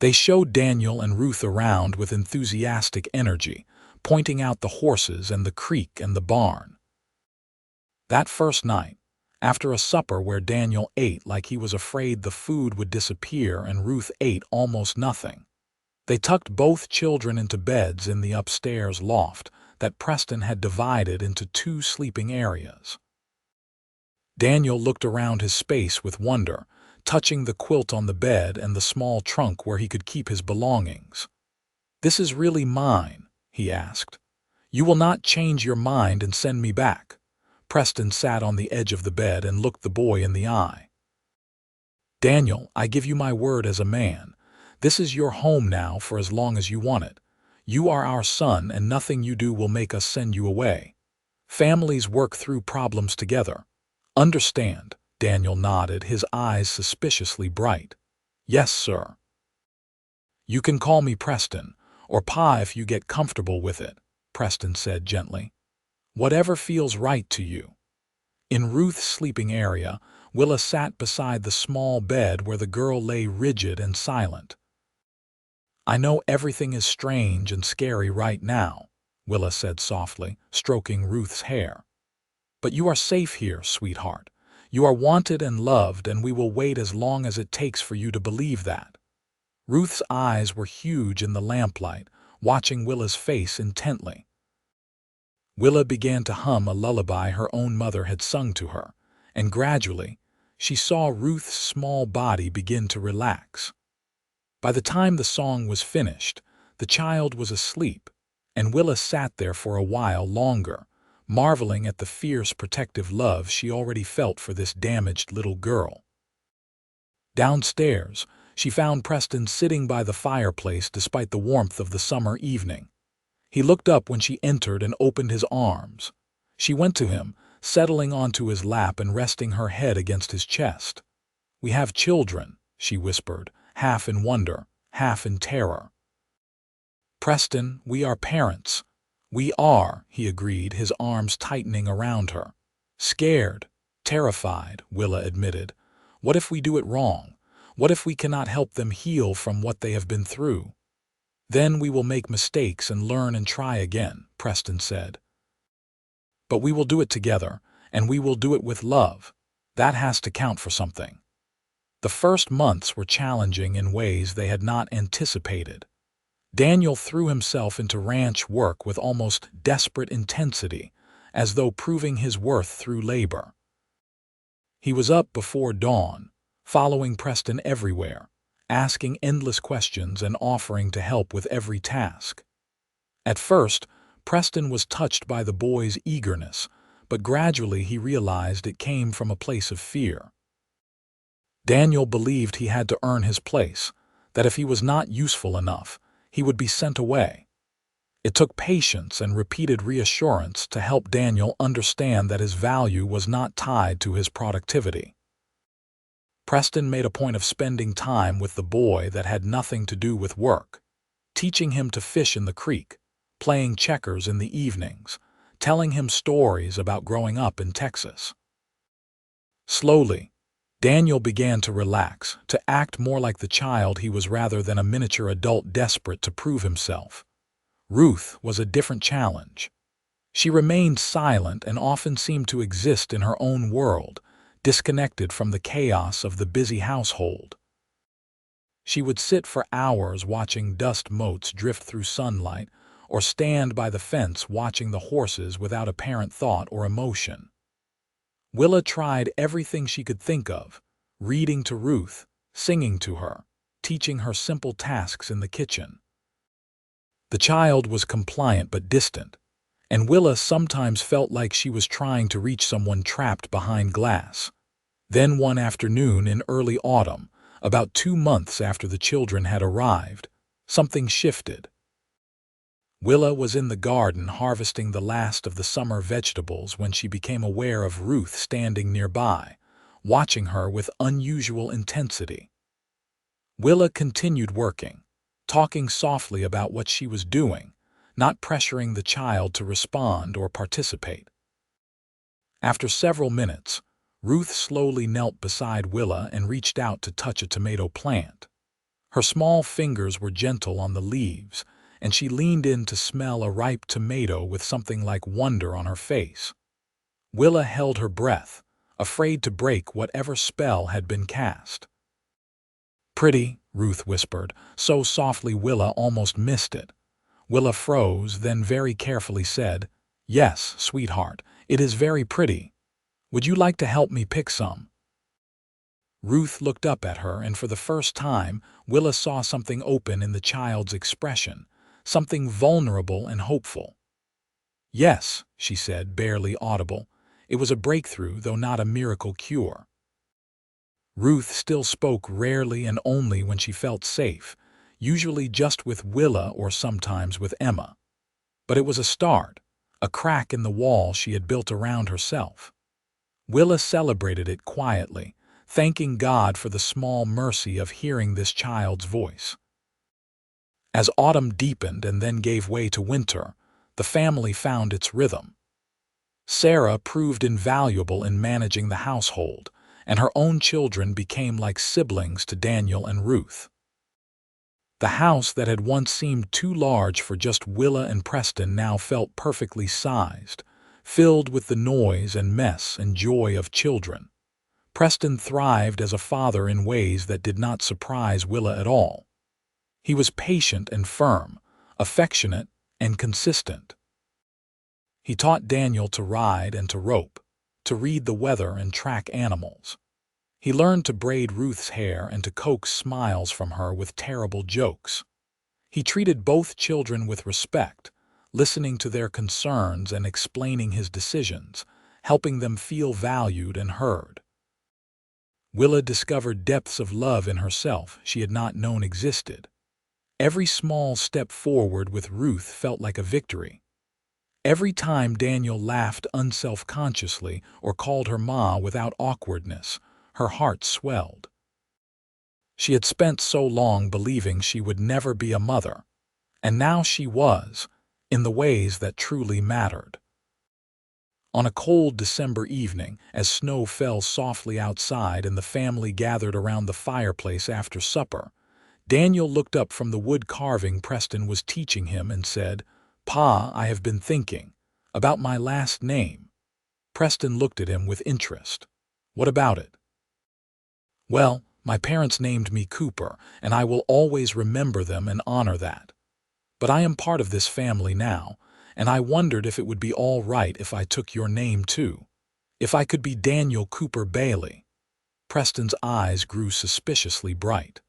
Speaker 1: They showed Daniel and Ruth around with enthusiastic energy, pointing out the horses and the creek and the barn. That first night, after a supper where Daniel ate like he was afraid the food would disappear and Ruth ate almost nothing, they tucked both children into beds in the upstairs loft that Preston had divided into 2 sleeping areas. Daniel looked around his space with wonder, touching the quilt on the bed and the small trunk where he could keep his belongings. "This is really mine?" he asked. "You will not change your mind and send me back?" Preston sat on the edge of the bed and looked the boy in the eye. "Daniel, I give you my word as a man. This is your home now for as long as you want it. You are our son, and nothing you do will make us send you away. Families work through problems together. Understand?" Daniel nodded, his eyes suspiciously bright. "Yes, sir." "You can call me Preston, or Pa if you get comfortable with it," Preston said gently. "Whatever feels right to you." In Ruth's sleeping area, Willa sat beside the small bed where the girl lay rigid and silent. "I know everything is strange and scary right now," Willa said softly, stroking Ruth's hair. "But you are safe here, sweetheart. You are wanted and loved, and we will wait as long as it takes for you to believe that." Ruth's eyes were huge in the lamplight, watching Willa's face intently. Willa began to hum a lullaby her own mother had sung to her, and gradually, she saw Ruth's small body begin to relax. By the time the song was finished, the child was asleep, and Willa sat there for a while longer, marveling at the fierce protective love she already felt for this damaged little girl. Downstairs, she found Preston sitting by the fireplace despite the warmth of the summer evening. He looked up when she entered and opened his arms. She went to him, settling onto his lap and resting her head against his chest. "We have children," she whispered, half in wonder, half in terror. "Preston, we are parents." "We are," he agreed, his arms tightening around her. "Scared, terrified," Willa admitted. "What if we do it wrong? What if we cannot help them heal from what they have been through?" "Then we will make mistakes and learn and try again," Preston said. "But we will do it together, and we will do it with love. That has to count for something." The first months were challenging in ways they had not anticipated. Daniel threw himself into ranch work with almost desperate intensity, as though proving his worth through labor. He was up before dawn, following Preston everywhere, asking endless questions and offering to help with every task. At first, Preston was touched by the boy's eagerness, but gradually he realized it came from a place of fear. Daniel believed he had to earn his place, that if he was not useful enough, he would be sent away. It took patience and repeated reassurance to help Daniel understand that his value was not tied to his productivity. Preston made a point of spending time with the boy that had nothing to do with work, teaching him to fish in the creek, playing checkers in the evenings, telling him stories about growing up in Texas. Slowly, Daniel began to relax, to act more like the child he was rather than a miniature adult desperate to prove himself. Ruth was a different challenge. She remained silent and often seemed to exist in her own world, disconnected from the chaos of the busy household. She would sit for hours watching dust motes drift through sunlight, or stand by the fence watching the horses without apparent thought or emotion. Willa tried everything she could think of, reading to Ruth, singing to her, teaching her simple tasks in the kitchen. The child was compliant but distant, and Willa sometimes felt like she was trying to reach someone trapped behind glass. Then one afternoon in early autumn, about 2 months after the children had arrived, something shifted. Willa was in the garden harvesting the last of the summer vegetables when she became aware of Ruth standing nearby, watching her with unusual intensity. Willa continued working, talking softly about what she was doing, not pressuring the child to respond or participate. After several minutes, Ruth slowly knelt beside Willa and reached out to touch a tomato plant. Her small fingers were gentle on the leaves, and she leaned in to smell a ripe tomato with something like wonder on her face. Willa held her breath, afraid to break whatever spell had been cast. "Pretty," Ruth whispered, so softly Willa almost missed it. Willa froze, then very carefully said, "Yes, sweetheart, it is very pretty. Would you like to help me pick some?" Ruth looked up at her, and for the first time, Willa saw something open in the child's expression, something vulnerable and hopeful. "Yes," she said, barely audible. It was a breakthrough, though not a miracle cure. Ruth still spoke rarely and only when she felt safe, usually just with Willa or sometimes with Emma. But it was a start, a crack in the wall she had built around herself. Willa celebrated it quietly, thanking God for the small mercy of hearing this child's voice. As autumn deepened and then gave way to winter, the family found its rhythm. Sarah proved invaluable in managing the household, and her own children became like siblings to Daniel and Ruth. The house that had once seemed too large for just Willa and Preston now felt perfectly sized, filled with the noise and mess and joy of children. Preston thrived as a father in ways that did not surprise Willa at all. He was patient and firm, affectionate and consistent. He taught Daniel to ride and to rope, to read the weather and track animals. He learned to braid Ruth's hair and to coax smiles from her with terrible jokes. He treated both children with respect, listening to their concerns and explaining his decisions, helping them feel valued and heard. Willa discovered depths of love in herself she had not known existed. Every small step forward with Ruth felt like a victory. Every time Daniel laughed unself-consciously or called her Ma without awkwardness, her heart swelled. She had spent so long believing she would never be a mother, and now she was, in the ways that truly mattered. On a cold December evening, as snow fell softly outside and the family gathered around the fireplace after supper, Daniel looked up from the wood carving Preston was teaching him and said, "Pa, I have been thinking about my last name." Preston looked at him with interest. "What about it?" "Well, my parents named me Cooper, and I will always remember them and honor that. But I am part of this family now, and I wondered if it would be all right if I took your name too. If I could be Daniel Cooper Bailey." Preston's eyes grew suspiciously bright.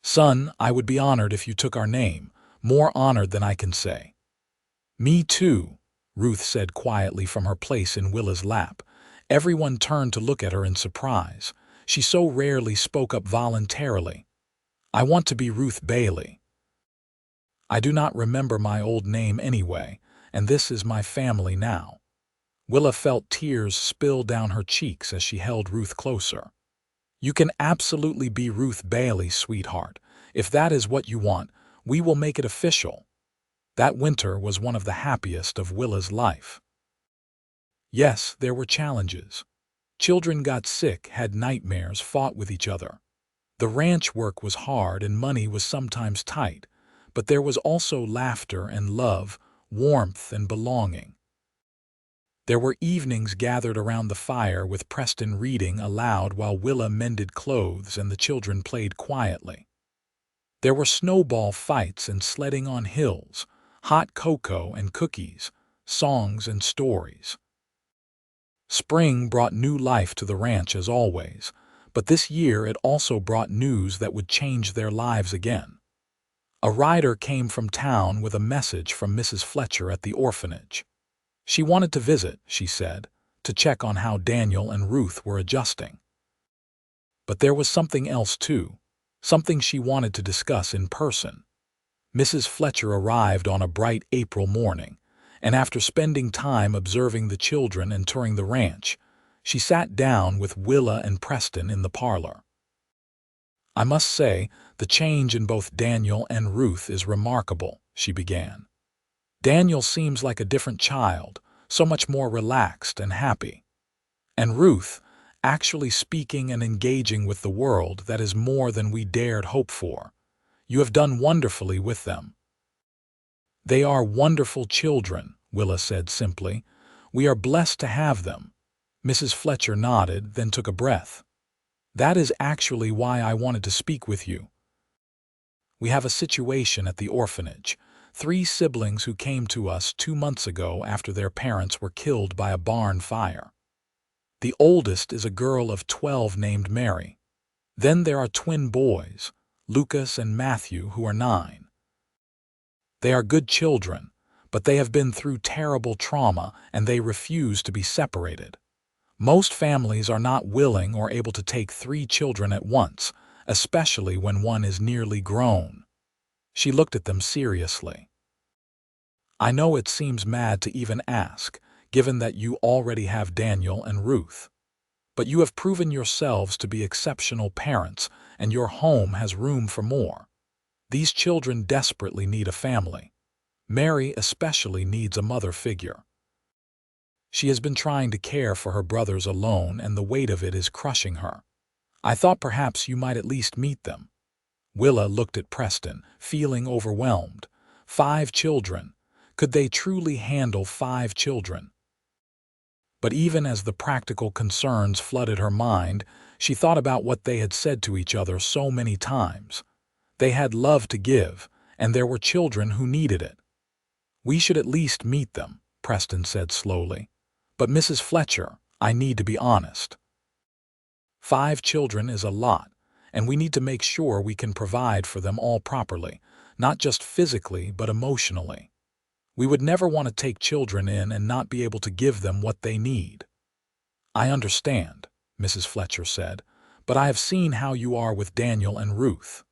Speaker 1: "Son, I would be honored if you took our name, more honored than I can say." "Me too," Ruth said quietly from her place in Willa's lap. Everyone turned to look at her in surprise. She so rarely spoke up voluntarily. "I want to be Ruth Bailey. I do not remember my old name anyway, and this is my family now." Willa felt tears spill down her cheeks as she held Ruth closer. "You can absolutely be Ruth Bailey, sweetheart. If that is what you want, we will make it official." That winter was one of the happiest of Willa's life. Yes, there were challenges. Children got sick, had nightmares, fought with each other. The ranch work was hard and money was sometimes tight, but there was also laughter and love, warmth and belonging. There were evenings gathered around the fire with Preston reading aloud while Willa mended clothes and the children played quietly. There were snowball fights and sledding on hills, hot cocoa and cookies, songs and stories. Spring brought new life to the ranch as always, but this year it also brought news that would change their lives again. A rider came from town with a message from Mrs. Fletcher at the orphanage. She wanted to visit, she said, to check on how Daniel and Ruth were adjusting. But there was something else too, something she wanted to discuss in person. Mrs. Fletcher arrived on a bright April morning, and after spending time observing the children and touring the ranch, she sat down with Willa and Preston in the parlor. "I must say, the change in both Daniel and Ruth is remarkable," she began. "Daniel seems like a different child, so much more relaxed and happy. And Ruth, actually speaking and engaging with the world, that is more than we dared hope for. You have done wonderfully with them." "They are wonderful children," Willa said simply. "We are blessed to have them." Mrs. Fletcher nodded, then took a breath. "That is actually why I wanted to speak with you. We have a situation at the orphanage. 3 siblings who came to us 2 months ago after their parents were killed by a barn fire. The oldest is a girl of 12 named Mary. Then there are twin boys, Lucas and Matthew, who are 9. They are good children, but they have been through terrible trauma and they refuse to be separated. Most families are not willing or able to take 3 children at once, especially when one is nearly grown." She looked at them seriously. "I know it seems mad to even ask, given that you already have Daniel and Ruth. But you have proven yourselves to be exceptional parents, and your home has room for more. These children desperately need a family. Mary especially needs a mother figure. She has been trying to care for her brothers alone, and the weight of it is crushing her. I thought perhaps you might at least meet them." Willa looked at Preston, feeling overwhelmed. 5 children. Could they truly handle 5 children? But even as the practical concerns flooded her mind, she thought about what they had said to each other so many times. They had love to give, and there were children who needed it. "We should at least meet them," Preston said slowly. "But Mrs. Fletcher, I need to be honest. 5 children is a lot, and we need to make sure we can provide for them all properly, not just physically but emotionally. We would never want to take children in and not be able to give them what they need." "I understand," Mrs. Fletcher said, "but I have seen how you are with Daniel and Ruth.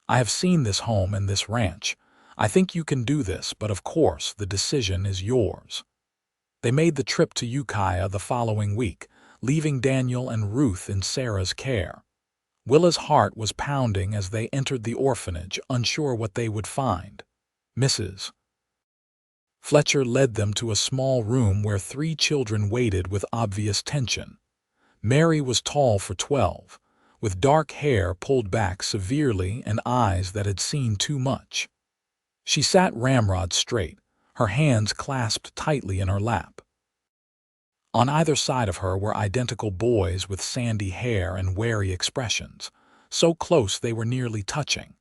Speaker 1: I have seen this home and this ranch. I think you can do this, but of course the decision is yours." They made the trip to Ukiah the following week, leaving Daniel and Ruth in Sarah's care. Willa's heart was pounding as they entered the orphanage, unsure what they would find. Mrs. Fletcher led them to a small room where 3 children waited with obvious tension. Mary was tall for 12, with dark hair pulled back severely and eyes that had seen too much. She sat ramrod straight, her hands clasped tightly in her lap. On either side of her were identical boys with sandy hair and wary expressions, so close they were nearly touching.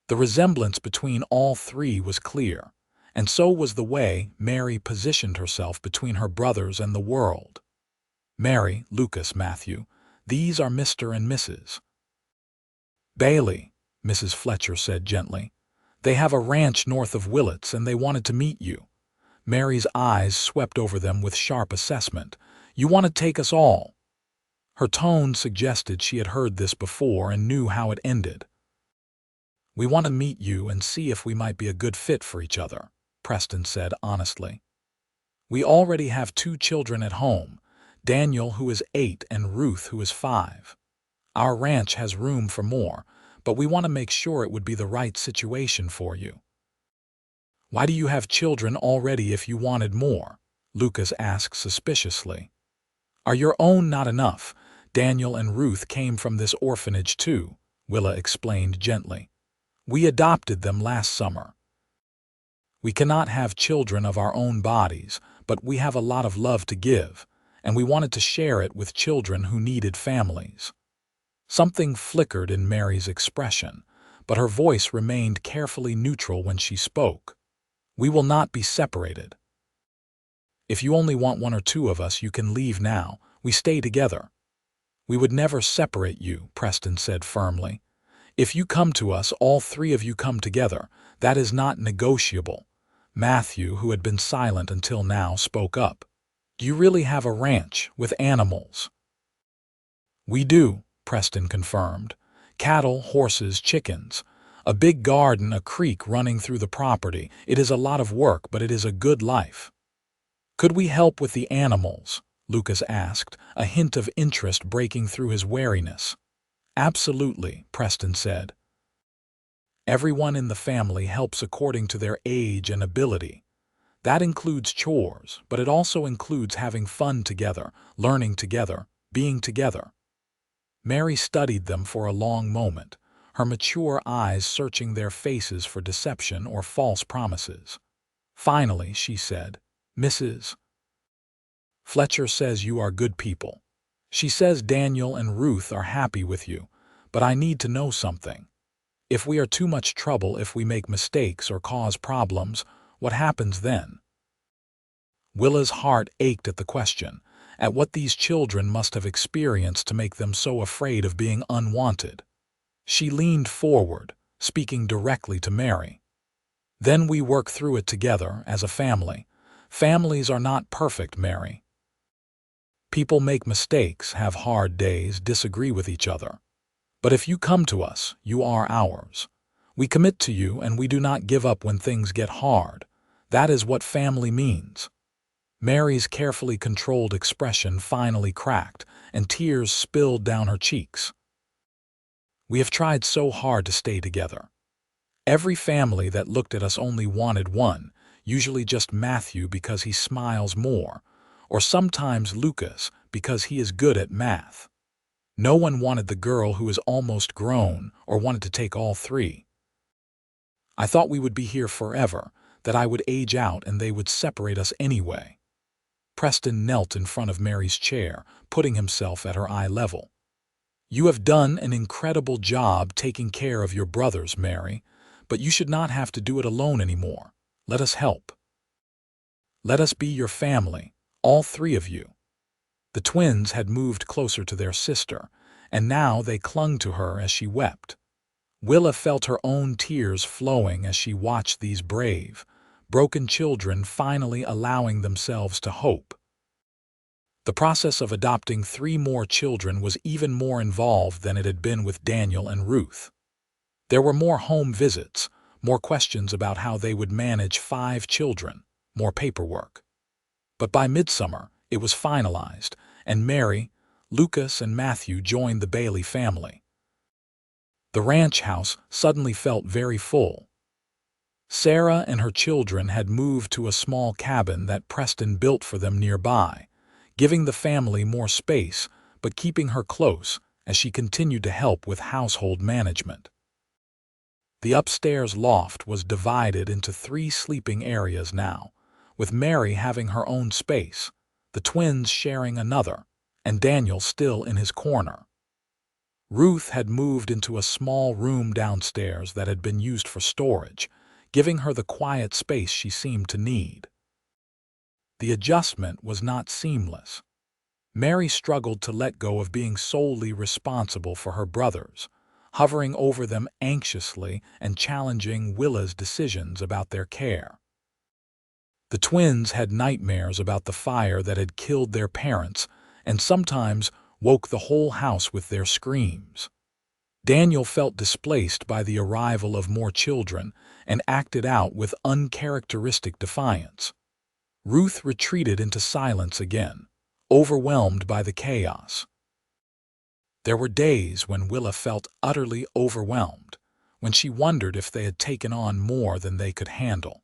Speaker 1: The resemblance between all 3 was clear, and so was the way Mary positioned herself between her brothers and the world. "Mary, Lucas, Matthew, these are Mr. and Mrs. Bailey," Mrs. Fletcher said gently. "They have a ranch north of Willits and they wanted to meet you." Mary's eyes swept over them with sharp assessment. "You want to take us all?" Her tone suggested she had heard this before and knew how it ended. "We want to meet you and see if we might be a good fit for each other," Preston said honestly. "We already have 2 children at home, Daniel, who is 8, and Ruth, who is 5. Our ranch has room for more, but we want to make sure it would be the right situation for you." "Why do you have children already if you wanted more?" Lucas asked suspiciously. "Are your own not enough? Daniel and Ruth came from this orphanage too," Willa explained gently. "We adopted them last summer. We cannot have children of our own bodies, but we have a lot of love to give, and we wanted to share it with children who needed families." Something flickered in Mary's expression, but her voice remained carefully neutral when she spoke. "We will not be separated. If you only want 1 or 2 of us, you can leave now. We stay together." "We would never separate you," Preston said firmly. "If you come to us, all 3 of you come together. That is not negotiable." Matthew, who had been silent until now, spoke up. "Do you really have a ranch with animals?" "We do," Preston confirmed. "Cattle, horses, chickens. A big garden, a creek running through the property. It is a lot of work, but it is a good life." "Could we help with the animals?" Lucas asked, a hint of interest breaking through his wariness. "Absolutely," Preston said. "Everyone in the family helps according to their age and ability. That includes chores, but it also includes having fun together, learning together, being together." Mary studied them for a long moment, her mature eyes searching their faces for deception or false promises. Finally, she said, "Mrs. Fletcher says you are good people. She says Daniel and Ruth are happy with you, but I need to know something. If we are too much trouble, if we make mistakes or cause problems, what happens then?" Willa's heart ached at the question, at what these children must have experienced to make them so afraid of being unwanted. She leaned forward, speaking directly to Mary. "Then we work through it together as a family. Families are not perfect, Mary. People make mistakes, have hard days, disagree with each other. But if you come to us, you are ours. We commit to you and we do not give up when things get hard. That is what family means." Mary's carefully controlled expression finally cracked, and tears spilled down her cheeks. "We have tried so hard to stay together. Every family that looked at us only wanted one, usually just Matthew because he smiles more, or sometimes Lucas because he is good at math. No one wanted the girl who is almost grown or wanted to take all 3. I thought we would be here forever, that I would age out and they would separate us anyway." Preston knelt in front of Mary's chair, putting himself at her eye level. "You have done an incredible job taking care of your brothers, Mary, but you should not have to do it alone anymore. Let us help. Let us be your family, all 3 of you." The twins had moved closer to their sister, and now they clung to her as she wept. Willa felt her own tears flowing as she watched these brave, broken children finally allowing themselves to hope. The process of adopting 3 more children was even more involved than it had been with Daniel and Ruth. There were more home visits, more questions about how they would manage 5 children, more paperwork. But by midsummer, it was finalized, and Mary, Lucas, and Matthew joined the Bailey family. The ranch house suddenly felt very full. Sarah and her children had moved to a small cabin that Preston built for them nearby, giving the family more space but keeping her close as she continued to help with household management. The upstairs loft was divided into 3 sleeping areas now, with Mary having her own space, the twins sharing another, and Daniel still in his corner. Ruth had moved into a small room downstairs that had been used for storage, giving her the quiet space she seemed to need. The adjustment was not seamless. Mary struggled to let go of being solely responsible for her brothers, hovering over them anxiously and challenging Willa's decisions about their care. The twins had nightmares about the fire that had killed their parents and sometimes woke the whole house with their screams. Daniel felt displaced by the arrival of more children and acted out with uncharacteristic defiance. Ruth retreated into silence again, overwhelmed by the chaos. There were days when Willa felt utterly overwhelmed, when she wondered if they had taken on more than they could handle.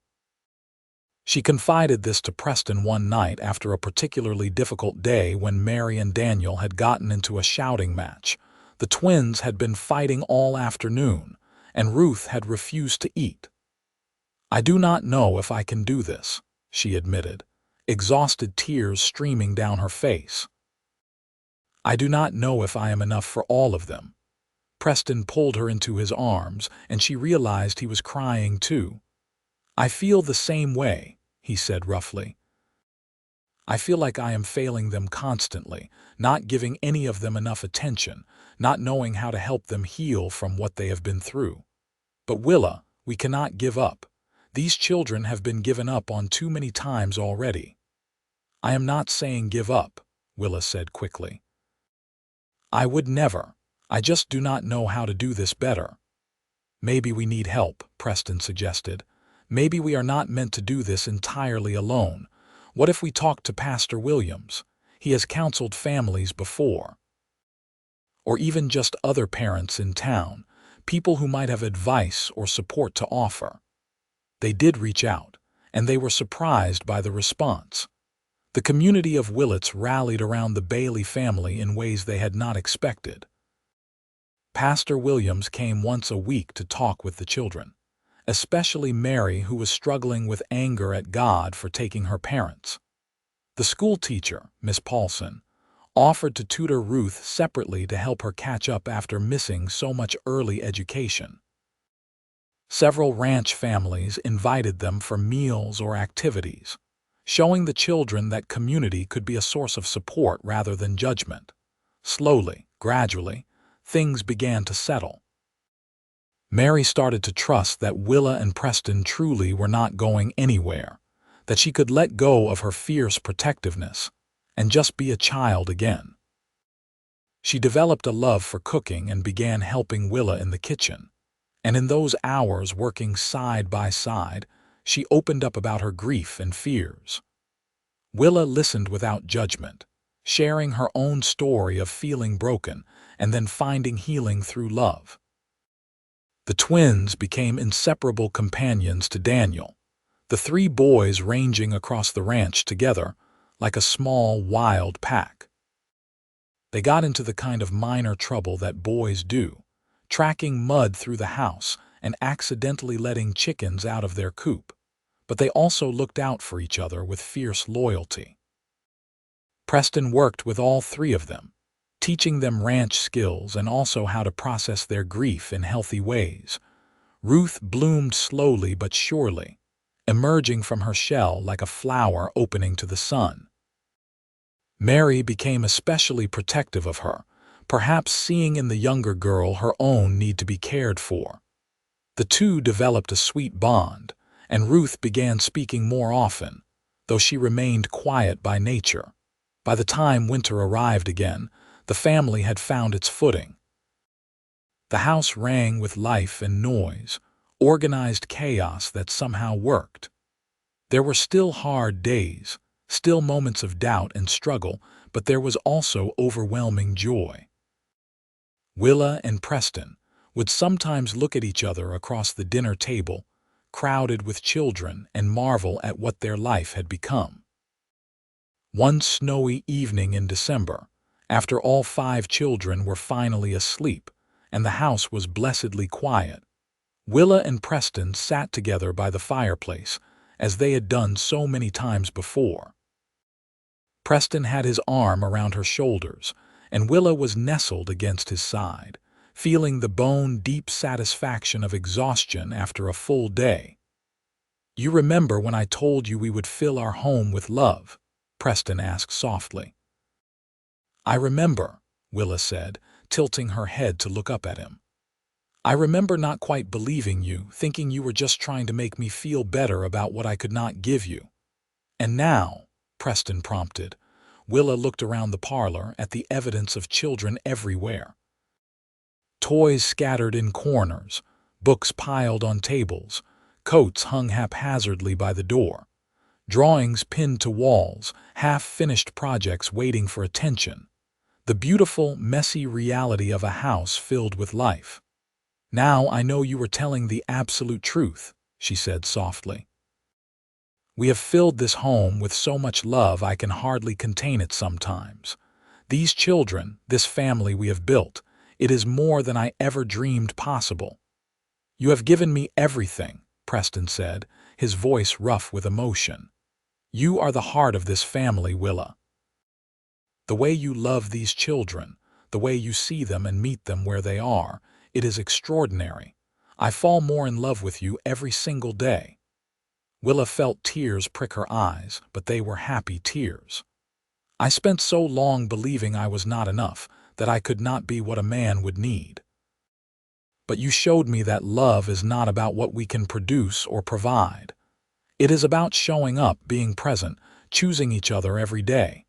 Speaker 1: She confided this to Preston one night after a particularly difficult day when Mary and Daniel had gotten into a shouting match. The twins had been fighting all afternoon, and Ruth had refused to eat. "I do not know if I can do this," she admitted, exhausted tears streaming down her face. "I do not know if I am enough for all of them." Preston pulled her into his arms, and she realized he was crying too. "I feel the same way," he said roughly. "I feel like I am failing them constantly, not giving any of them enough attention, not knowing how to help them heal from what they have been through. But Willa, we cannot give up. These children have been given up on too many times already." "I am not saying give up," Willa said quickly. "I would never. I just do not know how to do this better." "Maybe we need help," Preston suggested. "Maybe we are not meant to do this entirely alone. What if we talk to Pastor Williams? He has counseled families before. Or even just other parents in town, people who might have advice or support to offer." They did reach out, and they were surprised by the response. The community of Willits rallied around the Bailey family in ways they had not expected. Pastor Williams came once a week to talk with the children, especially Mary, who was struggling with anger at God for taking her parents. The school teacher, Miss Paulson, offered to tutor Ruth separately to help her catch up after missing so much early education. Several ranch families invited them for meals or activities, showing the children that community could be a source of support rather than judgment. Slowly, gradually, things began to settle. Mary started to trust that Willa and Preston truly were not going anywhere, that she could let go of her fierce protectiveness and just be a child again. She developed a love for cooking and began helping Willa in the kitchen, and in those hours working side by side, she opened up about her grief and fears. Willa listened without judgment, sharing her own story of feeling broken and then finding healing through love. The twins became inseparable companions to Daniel, the 3 boys ranging across the ranch together like a small, wild pack. They got into the kind of minor trouble that boys do, tracking mud through the house and accidentally letting chickens out of their coop, but they also looked out for each other with fierce loyalty. Preston worked with all 3 of them, teaching them ranch skills and also how to process their grief in healthy ways. Ruth bloomed slowly but surely, emerging from her shell like a flower opening to the sun. Mary became especially protective of her, perhaps seeing in the younger girl her own need to be cared for. The 2 developed a sweet bond, and Ruth began speaking more often, though she remained quiet by nature. By the time winter arrived again, the family had found its footing. The house rang with life and noise, organized chaos that somehow worked. There were still hard days, still moments of doubt and struggle, but there was also overwhelming joy. Willa and Preston would sometimes look at each other across the dinner table, crowded with children, and marvel at what their life had become. One snowy evening in December, after all 5 children were finally asleep and the house was blessedly quiet, Willa and Preston sat together by the fireplace, as they had done so many times before. Preston had his arm around her shoulders, and Willa was nestled against his side, feeling the bone-deep satisfaction of exhaustion after a full day. "You remember when I told you we would fill our home with love?" Preston asked softly. "I remember," Willa said, tilting her head to look up at him. "I remember not quite believing you, thinking you were just trying to make me feel better about what I could not give you." "And now," Preston prompted. Willa looked around the parlor at the evidence of children everywhere. Toys scattered in corners, books piled on tables, coats hung haphazardly by the door, drawings pinned to walls, half-finished projects waiting for attention. The beautiful, messy reality of a house filled with life. "Now I know you were telling the absolute truth," she said softly. "We have filled this home with so much love I can hardly contain it sometimes. These children, this family we have built, it is more than I ever dreamed possible." "You have given me everything," Preston said, his voice rough with emotion. "You are the heart of this family, Willa. The way you love these children, the way you see them and meet them where they are, it is extraordinary. I fall more in love with you every single day." Willa felt tears prick her eyes, but they were happy tears. "I spent so long believing I was not enough, that I could not be what a man would need. But you showed me that love is not about what we can produce or provide. It is about showing up, being present, choosing each other every day.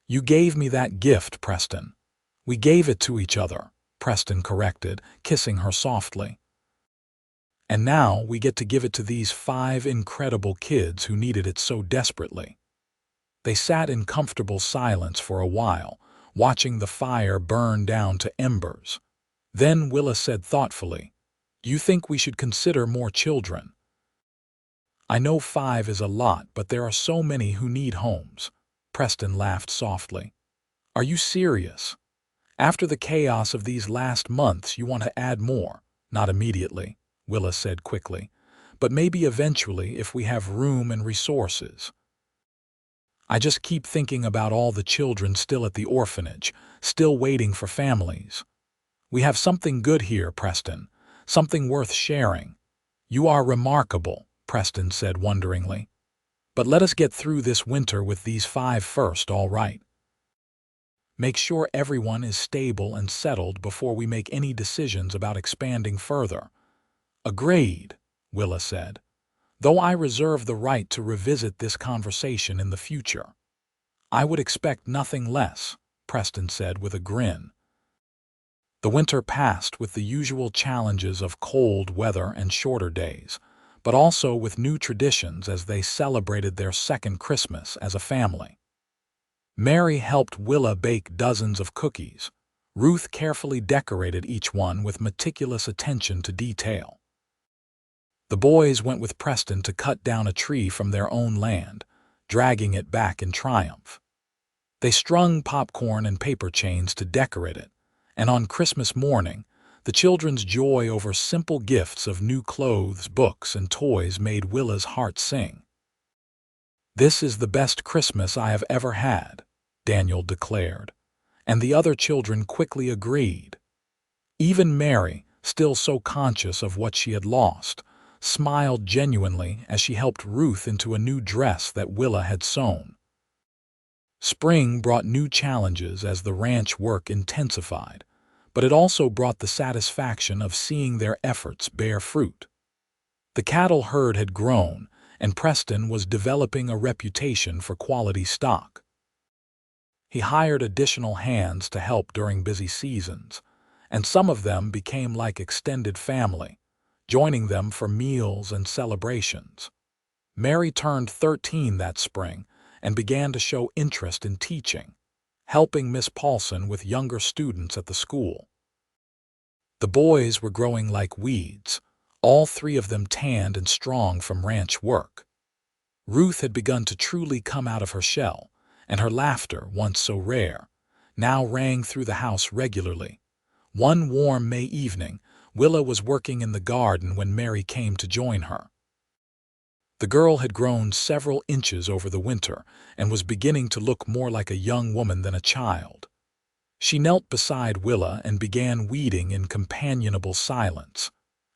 Speaker 1: You gave me that gift, Preston." "We gave it to each other," Preston corrected, kissing her softly. "And now we get to give it to these 5 incredible kids who needed it so desperately." They sat in comfortable silence for a while, watching the fire burn down to embers. Then Willa said thoughtfully, "You think we should consider more children? I know 5 is a lot, but there are so many who need homes." Preston laughed softly. "Are you serious? After the chaos of these last months, you want to add more?" "Not immediately," Willa said quickly, "but maybe eventually if we have room and resources. I just keep thinking about all the children still at the orphanage, still waiting for families. We have something good here, Preston, something worth sharing." "You are remarkable," Preston said wonderingly. "But let us get through this winter with these 5 first, all right? Make sure everyone is stable and settled before we make any decisions about expanding further." "Agreed," Willa said, "though I reserve the right to revisit this conversation in the future." "I would expect nothing less," Preston said with a grin. The winter passed with the usual challenges of cold weather and shorter days, but also with new traditions as they celebrated their second Christmas as a family. Mary helped Willa bake dozens of cookies. Ruth carefully decorated each one with meticulous attention to detail. The boys went with Preston to cut down a tree from their own land, dragging it back in triumph. They strung popcorn and paper chains to decorate it, and on Christmas morning, the children's joy over simple gifts of new clothes, books, and toys made Willa's heart sing. "This is the best Christmas I have ever had," Daniel declared, and the other children quickly agreed. Even Mary, still so conscious of what she had lost, smiled genuinely as she helped Ruth into a new dress that Willa had sewn. Spring brought new challenges as the ranch work intensified, but it also brought the satisfaction of seeing their efforts bear fruit. The cattle herd had grown, and Preston was developing a reputation for quality stock. He hired additional hands to help during busy seasons, and some of them became like extended family, joining them for meals and celebrations. Mary turned 13 that spring and began to show interest in teaching, helping Miss Paulson with younger students at the school. The boys were growing like weeds, all three of them tanned and strong from ranch work. Ruth had begun to truly come out of her shell, and her laughter, once so rare, now rang through the house regularly. One warm May evening, Willa was working in the garden when Mary came to join her. The girl had grown several inches over the winter and was beginning to look more like a young woman than a child. She knelt beside Willa and began weeding in companionable silence.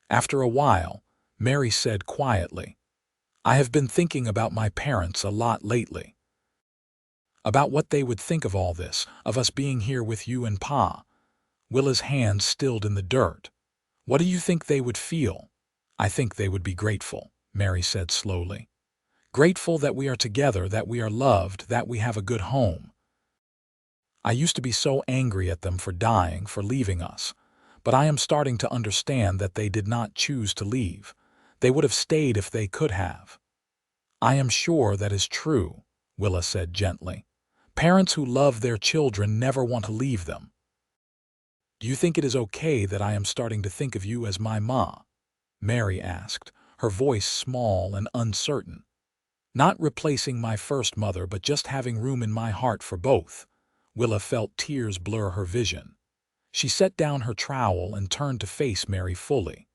Speaker 1: After a while, Mary said quietly, "I have been thinking about my parents a lot lately. About what they would think of all this, of us being here with you and Pa." Willa's hands stilled in the dirt. "What do you think they would feel?" "I think they would be grateful," Mary said slowly. "Grateful that we are together, that we are loved, that we have a good home. I used to be so angry at them for dying, for leaving us, but I am starting to understand that they did not choose to leave. They would have stayed if they could have." "I am sure that is true," Willa said gently. "Parents who love their children never want to leave them." "Do you think it is okay that I am starting to think of you as my ma?" Mary asked, her voice small and uncertain. "Not replacing my first mother, but just having room in my heart for both." Willa felt tears blur her vision. She set down her trowel and turned to face Mary fully.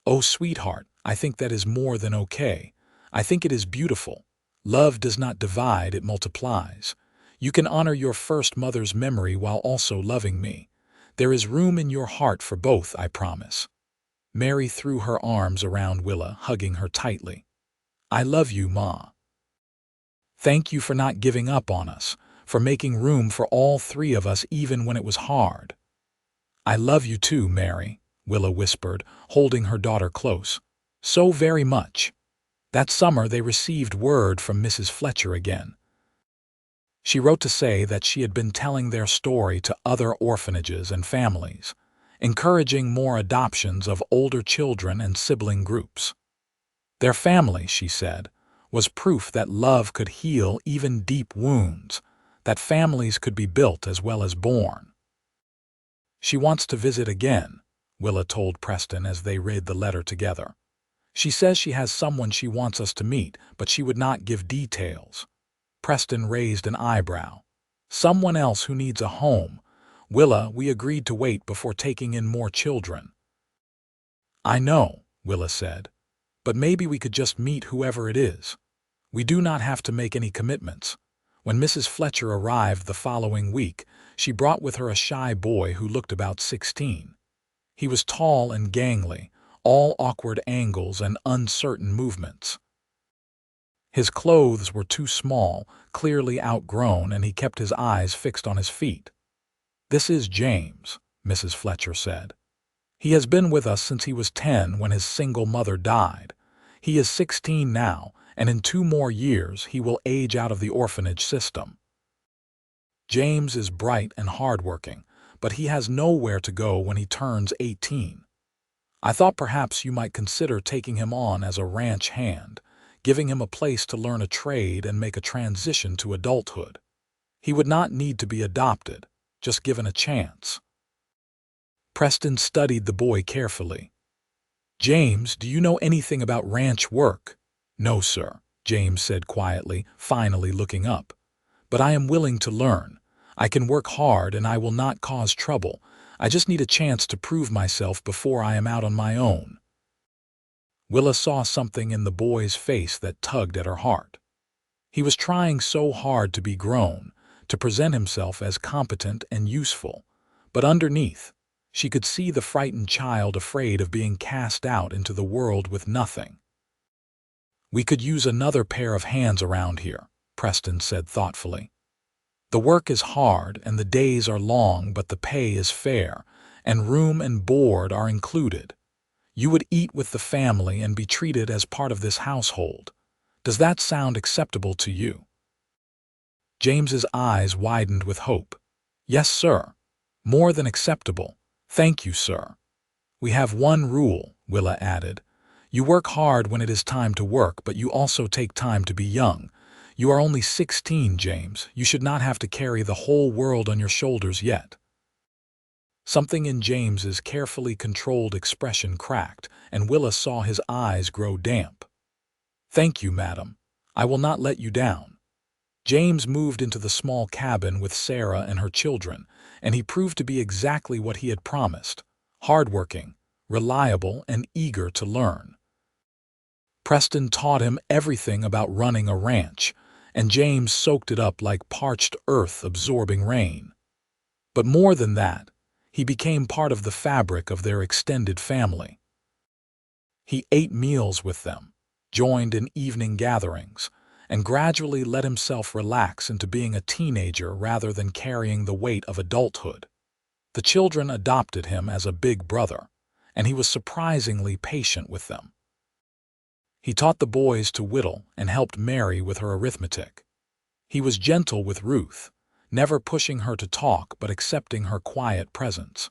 Speaker 1: "Oh, sweetheart, I think that is more than okay. I think it is beautiful. Love does not divide, it multiplies. You can honor your first mother's memory while also loving me. There is room in your heart for both, I promise." Mary threw her arms around Willa, hugging her tightly. "I love you, Ma. Thank you for not giving up on us, for making room for all three of us even when it was hard." "I love you too, Mary," Willa whispered, holding her daughter close. "So very much." That summer they received word from Mrs. Fletcher again. She wrote to say that she had been telling their story to other orphanages and families, encouraging more adoptions of older children and sibling groups. Their family, she said, was proof that love could heal even deep wounds, that families could be built as well as born. "She wants to visit again," Willa told Preston as they read the letter together. "She says she has someone she wants us to meet, but she would not give details." Preston raised an eyebrow. "Someone else who needs a home. Willa, we agreed to wait before taking in more children." "I know," Willa said, "but maybe we could just meet whoever it is. We do not have to make any commitments." When Mrs. Fletcher arrived the following week, she brought with her a shy boy who looked about 16. He was tall and gangly, all awkward angles and uncertain movements. His clothes were too small, clearly outgrown, and he kept his eyes fixed on his feet. "This is James," Mrs. Fletcher said. "He has been with us since he was 10 when his single mother died. He is 16 now, and in 2 more years he will age out of the orphanage system. James is bright and hardworking, but he has nowhere to go when he turns 18. I thought perhaps you might consider taking him on as a ranch hand, giving him a place to learn a trade and make a transition to adulthood. He would not need to be adopted, just given a chance." Preston studied the boy carefully. "James, do you know anything about ranch work?" "No, sir," James said quietly, finally looking up. "But I am willing to learn. I can work hard and I will not cause trouble. I just need a chance to prove myself before I am out on my own." Willa saw something in the boy's face that tugged at her heart. He was trying so hard to be grown, to present himself as competent and useful, but underneath, she could see the frightened child afraid of being cast out into the world with nothing. "We could use another pair of hands around here," Preston said thoughtfully. "The work is hard and the days are long, but the pay is fair, and room and board are included. You would eat with the family and be treated as part of this household. Does that sound acceptable to you?" James's eyes widened with hope. "Yes, sir. More than acceptable. Thank you, sir." "We have one rule," Willa added. "You work hard when it is time to work, but you also take time to be young. You are only 16, James. You should not have to carry the whole world on your shoulders yet." Something in James's carefully controlled expression cracked, and Willa saw his eyes grow damp. "Thank you, madam. I will not let you down." James moved into the small cabin with Sarah and her children, and he proved to be exactly what he had promised: hardworking, reliable, and eager to learn. Preston taught him everything about running a ranch, and James soaked it up like parched earth absorbing rain. But more than that, he became part of the fabric of their extended family. He ate meals with them, joined in evening gatherings, and gradually let himself relax into being a teenager rather than carrying the weight of adulthood. The children adopted him as a big brother, and he was surprisingly patient with them. He taught the boys to whittle and helped Mary with her arithmetic. He was gentle with Ruth, never pushing her to talk but accepting her quiet presence.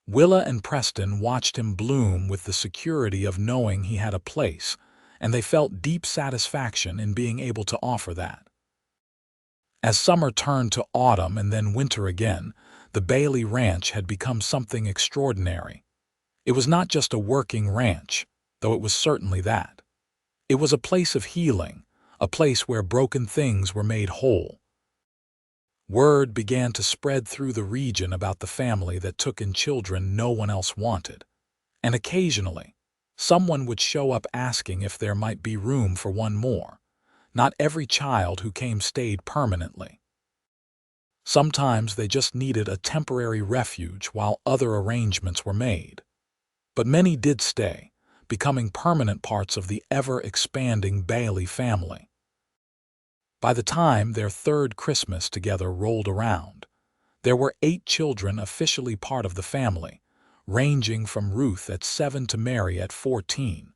Speaker 1: Willa and Preston watched him bloom with the security of knowing he had a place, and they felt deep satisfaction in being able to offer that. As summer turned to autumn and then winter again, the Bailey Ranch had become something extraordinary. It was not just a working ranch, though it was certainly that. It was a place of healing, a place where broken things were made whole. Word began to spread through the region about the family that took in children no one else wanted, and occasionally, someone would show up asking if there might be room for one more. Not every child who came stayed permanently. Sometimes they just needed a temporary refuge while other arrangements were made. But many did stay, becoming permanent parts of the ever-expanding Bailey family. By the time their third Christmas together rolled around, there were 8 children officially part of the family, ranging from Ruth at 7 to Mary at 14,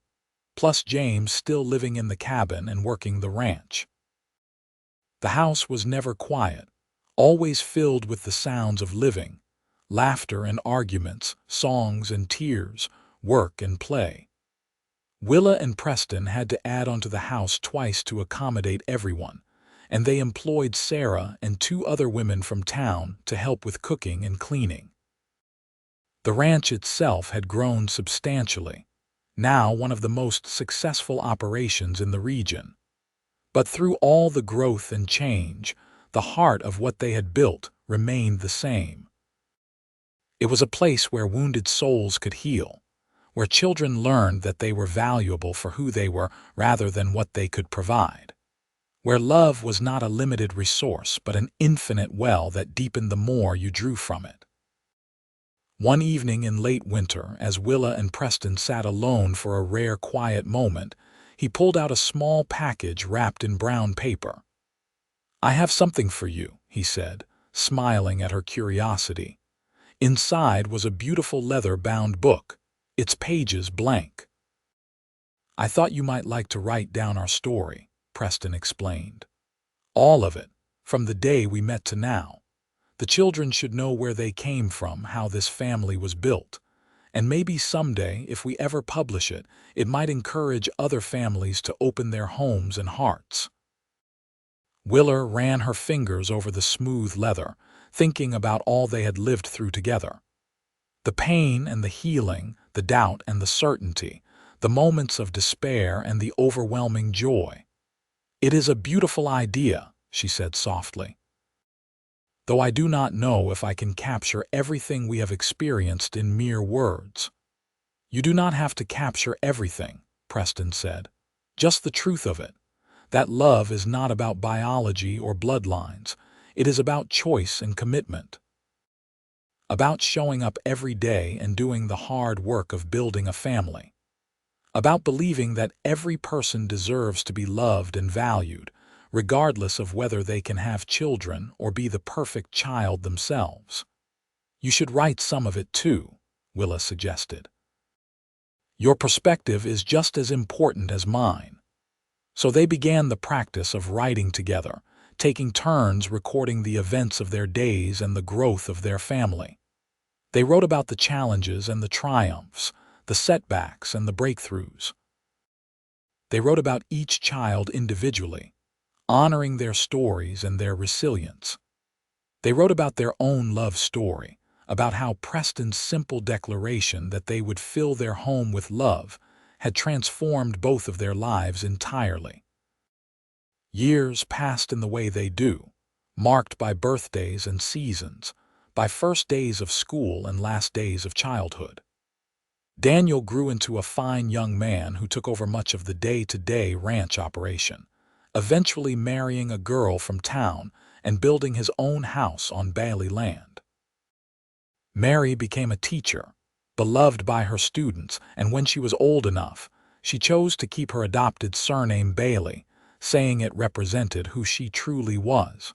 Speaker 1: plus James still living in the cabin and working the ranch. The house was never quiet, always filled with the sounds of living, laughter and arguments, songs and tears, work and play. Willa and Preston had to add onto the house twice to accommodate everyone, and they employed Sarah and 2 other women from town to help with cooking and cleaning. The ranch itself had grown substantially, now one of the most successful operations in the region. But through all the growth and change, the heart of what they had built remained the same. It was a place where wounded souls could heal, where children learned that they were valuable for who they were rather than what they could provide, where love was not a limited resource but an infinite well that deepened the more you drew from it. One evening in late winter, as Willa and Preston sat alone for a rare quiet moment, he pulled out a small package wrapped in brown paper. "I have something for you," he said, smiling at her curiosity. Inside was a beautiful leather-bound book, its pages blank. "I thought you might like to write down our story," Preston explained. "All of it, from the day we met to now. The children should know where they came from, how this family was built. And maybe someday, if we ever publish it, it might encourage other families to open their homes and hearts." Willa ran her fingers over the smooth leather, thinking about all they had lived through together. The pain and the healing, the doubt and the certainty, the moments of despair and the overwhelming joy. "It is a beautiful idea," she said softly. "Though I do not know if I can capture everything we have experienced in mere words." "You do not have to capture everything," Preston said. "Just the truth of it. That love is not about biology or bloodlines. It is about choice and commitment. About showing up every day and doing the hard work of building a family. About believing that every person deserves to be loved and valued, regardless of whether they can have children or be the perfect child themselves." "You should write some of it too," Willa suggested. "Your perspective is just as important as mine." So they began the practice of writing together, taking turns recording the events of their days and the growth of their family. They wrote about the challenges and the triumphs, the setbacks and the breakthroughs. They wrote about each child individually, honoring their stories and their resilience. They wrote about their own love story, about how Preston's simple declaration that they would fill their home with love had transformed both of their lives entirely. Years passed in the way they do, marked by birthdays and seasons, by first days of school and last days of childhood. Daniel grew into a fine young man who took over much of the day-to-day ranch operation, eventually marrying a girl from town and building his own house on Bailey land. Mary became a teacher, beloved by her students, and when she was old enough, she chose to keep her adopted surname Bailey, saying it represented who she truly was.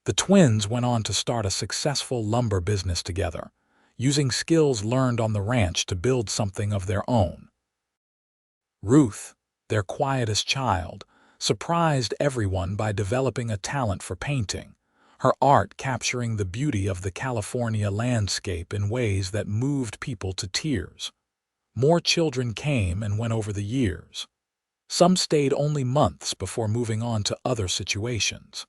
Speaker 1: The twins went on to start a successful lumber business together, using skills learned on the ranch to build something of their own. Ruth, their quietest child, surprised everyone by developing a talent for painting, her art capturing the beauty of the California landscape in ways that moved people to tears. More children came and went over the years. Some stayed only months before moving on to other situations.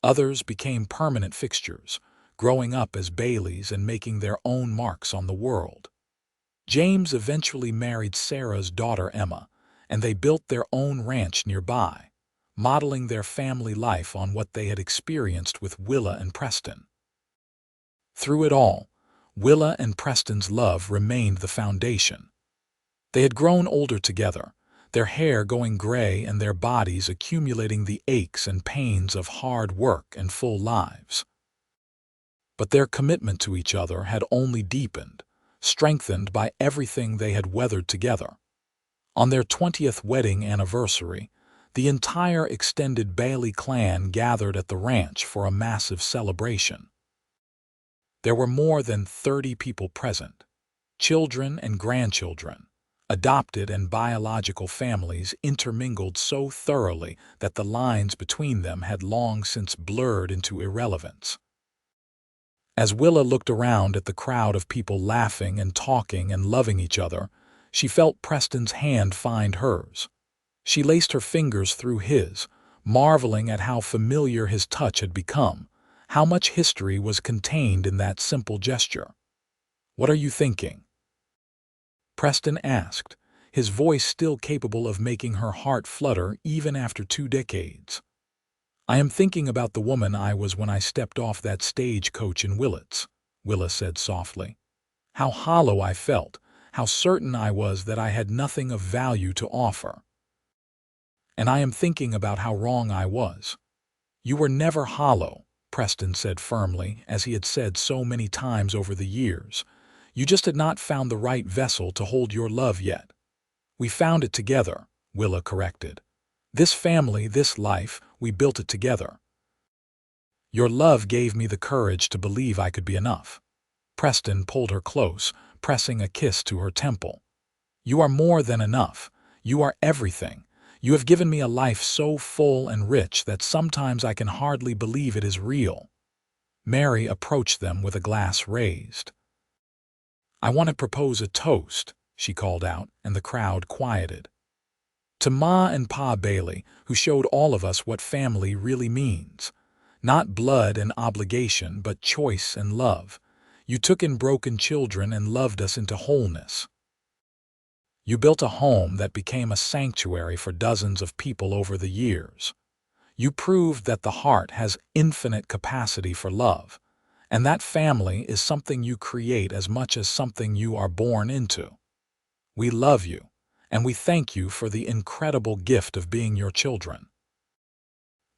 Speaker 1: Others became permanent fixtures, growing up as Baileys and making their own marks on the world. James eventually married Sarah's daughter Emma, and they built their own ranch nearby, modeling their family life on what they had experienced with Willa and Preston. Through it all, Willa and Preston's love remained the foundation. They had grown older together, their hair going gray and their bodies accumulating the aches and pains of hard work and full lives. But their commitment to each other had only deepened, strengthened by everything they had weathered together. On their 20th wedding anniversary, the entire extended Bailey clan gathered at the ranch for a massive celebration. There were more than 30 people present, children and grandchildren, adopted and biological families intermingled so thoroughly that the lines between them had long since blurred into irrelevance. As Willa looked around at the crowd of people laughing and talking and loving each other, she felt Preston's hand find hers. She laced her fingers through his, marveling at how familiar his touch had become, how much history was contained in that simple gesture. "What are you thinking?" Preston asked, his voice still capable of making her heart flutter even after 2 decades. "I am thinking about the woman I was when I stepped off that stagecoach in Willits," Willa said softly. "How hollow I felt, how certain I was that I had nothing of value to offer. And I am thinking about how wrong I was." "You were never hollow," Preston said firmly, as he had said so many times over the years. "You just had not found the right vessel to hold your love yet." "We found it together," Willa corrected. "This family, this life, we built it together. Your love gave me the courage to believe I could be enough." Preston pulled her close, pressing a kiss to her temple. "You are more than enough. You are everything. You have given me a life so full and rich that sometimes I can hardly believe it is real." Mary approached them with a glass raised. "I want to propose a toast," she called out, and the crowd quieted. "To Ma and Pa Bailey, who showed all of us what family really means. Not blood and obligation, but choice and love. You took in broken children and loved us into wholeness. You built a home that became a sanctuary for dozens of people over the years. You proved that the heart has infinite capacity for love, and that family is something you create as much as something you are born into. We love you, and we thank you for the incredible gift of being your children."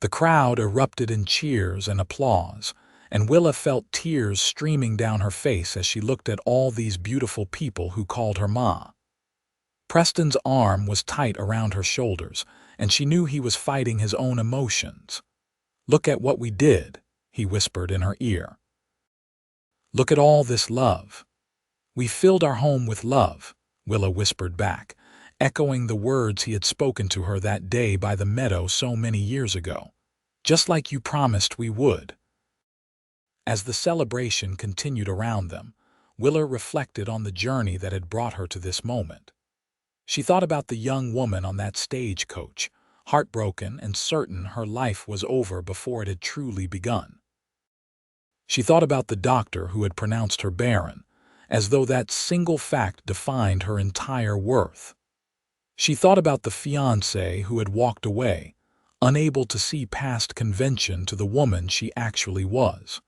Speaker 1: The crowd erupted in cheers and applause, and Willa felt tears streaming down her face as she looked at all these beautiful people who called her Ma. Preston's arm was tight around her shoulders, and she knew he was fighting his own emotions. "Look at what we did," he whispered in her ear. "Look at all this love." "We filled our home with love," Willa whispered back, echoing the words he had spoken to her that day by the meadow so many years ago. "Just like you promised we would." As the celebration continued around them, Willa reflected on the journey that had brought her to this moment. She thought about the young woman on that stagecoach, heartbroken and certain her life was over before it had truly begun. She thought about the doctor who had pronounced her barren, as though that single fact defined her entire worth. She thought about the fiancé who had walked away, unable to see past convention to the woman she actually was.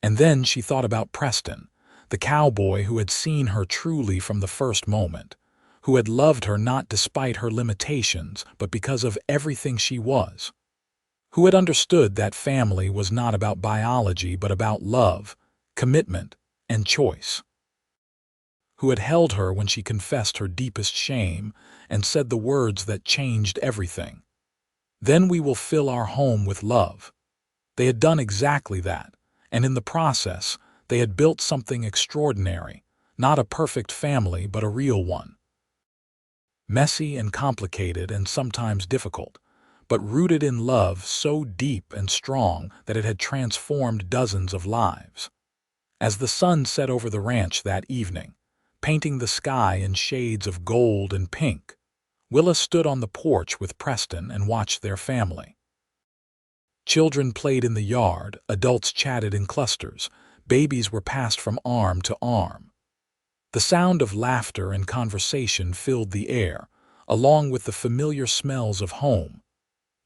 Speaker 1: And then she thought about Preston, the cowboy who had seen her truly from the first moment, who had loved her not despite her limitations but because of everything she was, who had understood that family was not about biology but about love, commitment, and choice, who had held her when she confessed her deepest shame and said the words that changed everything. Then we will fill our home with love. They had done exactly that, and in the process, they had built something extraordinary, not a perfect family but a real one. Messy and complicated and sometimes difficult, but rooted in love so deep and strong that it had transformed dozens of lives. As the sun set over the ranch that evening, painting the sky in shades of gold and pink, Willa stood on the porch with Preston and watched their family. Children played in the yard, adults chatted in clusters, babies were passed from arm to arm. The sound of laughter and conversation filled the air, along with the familiar smells of home: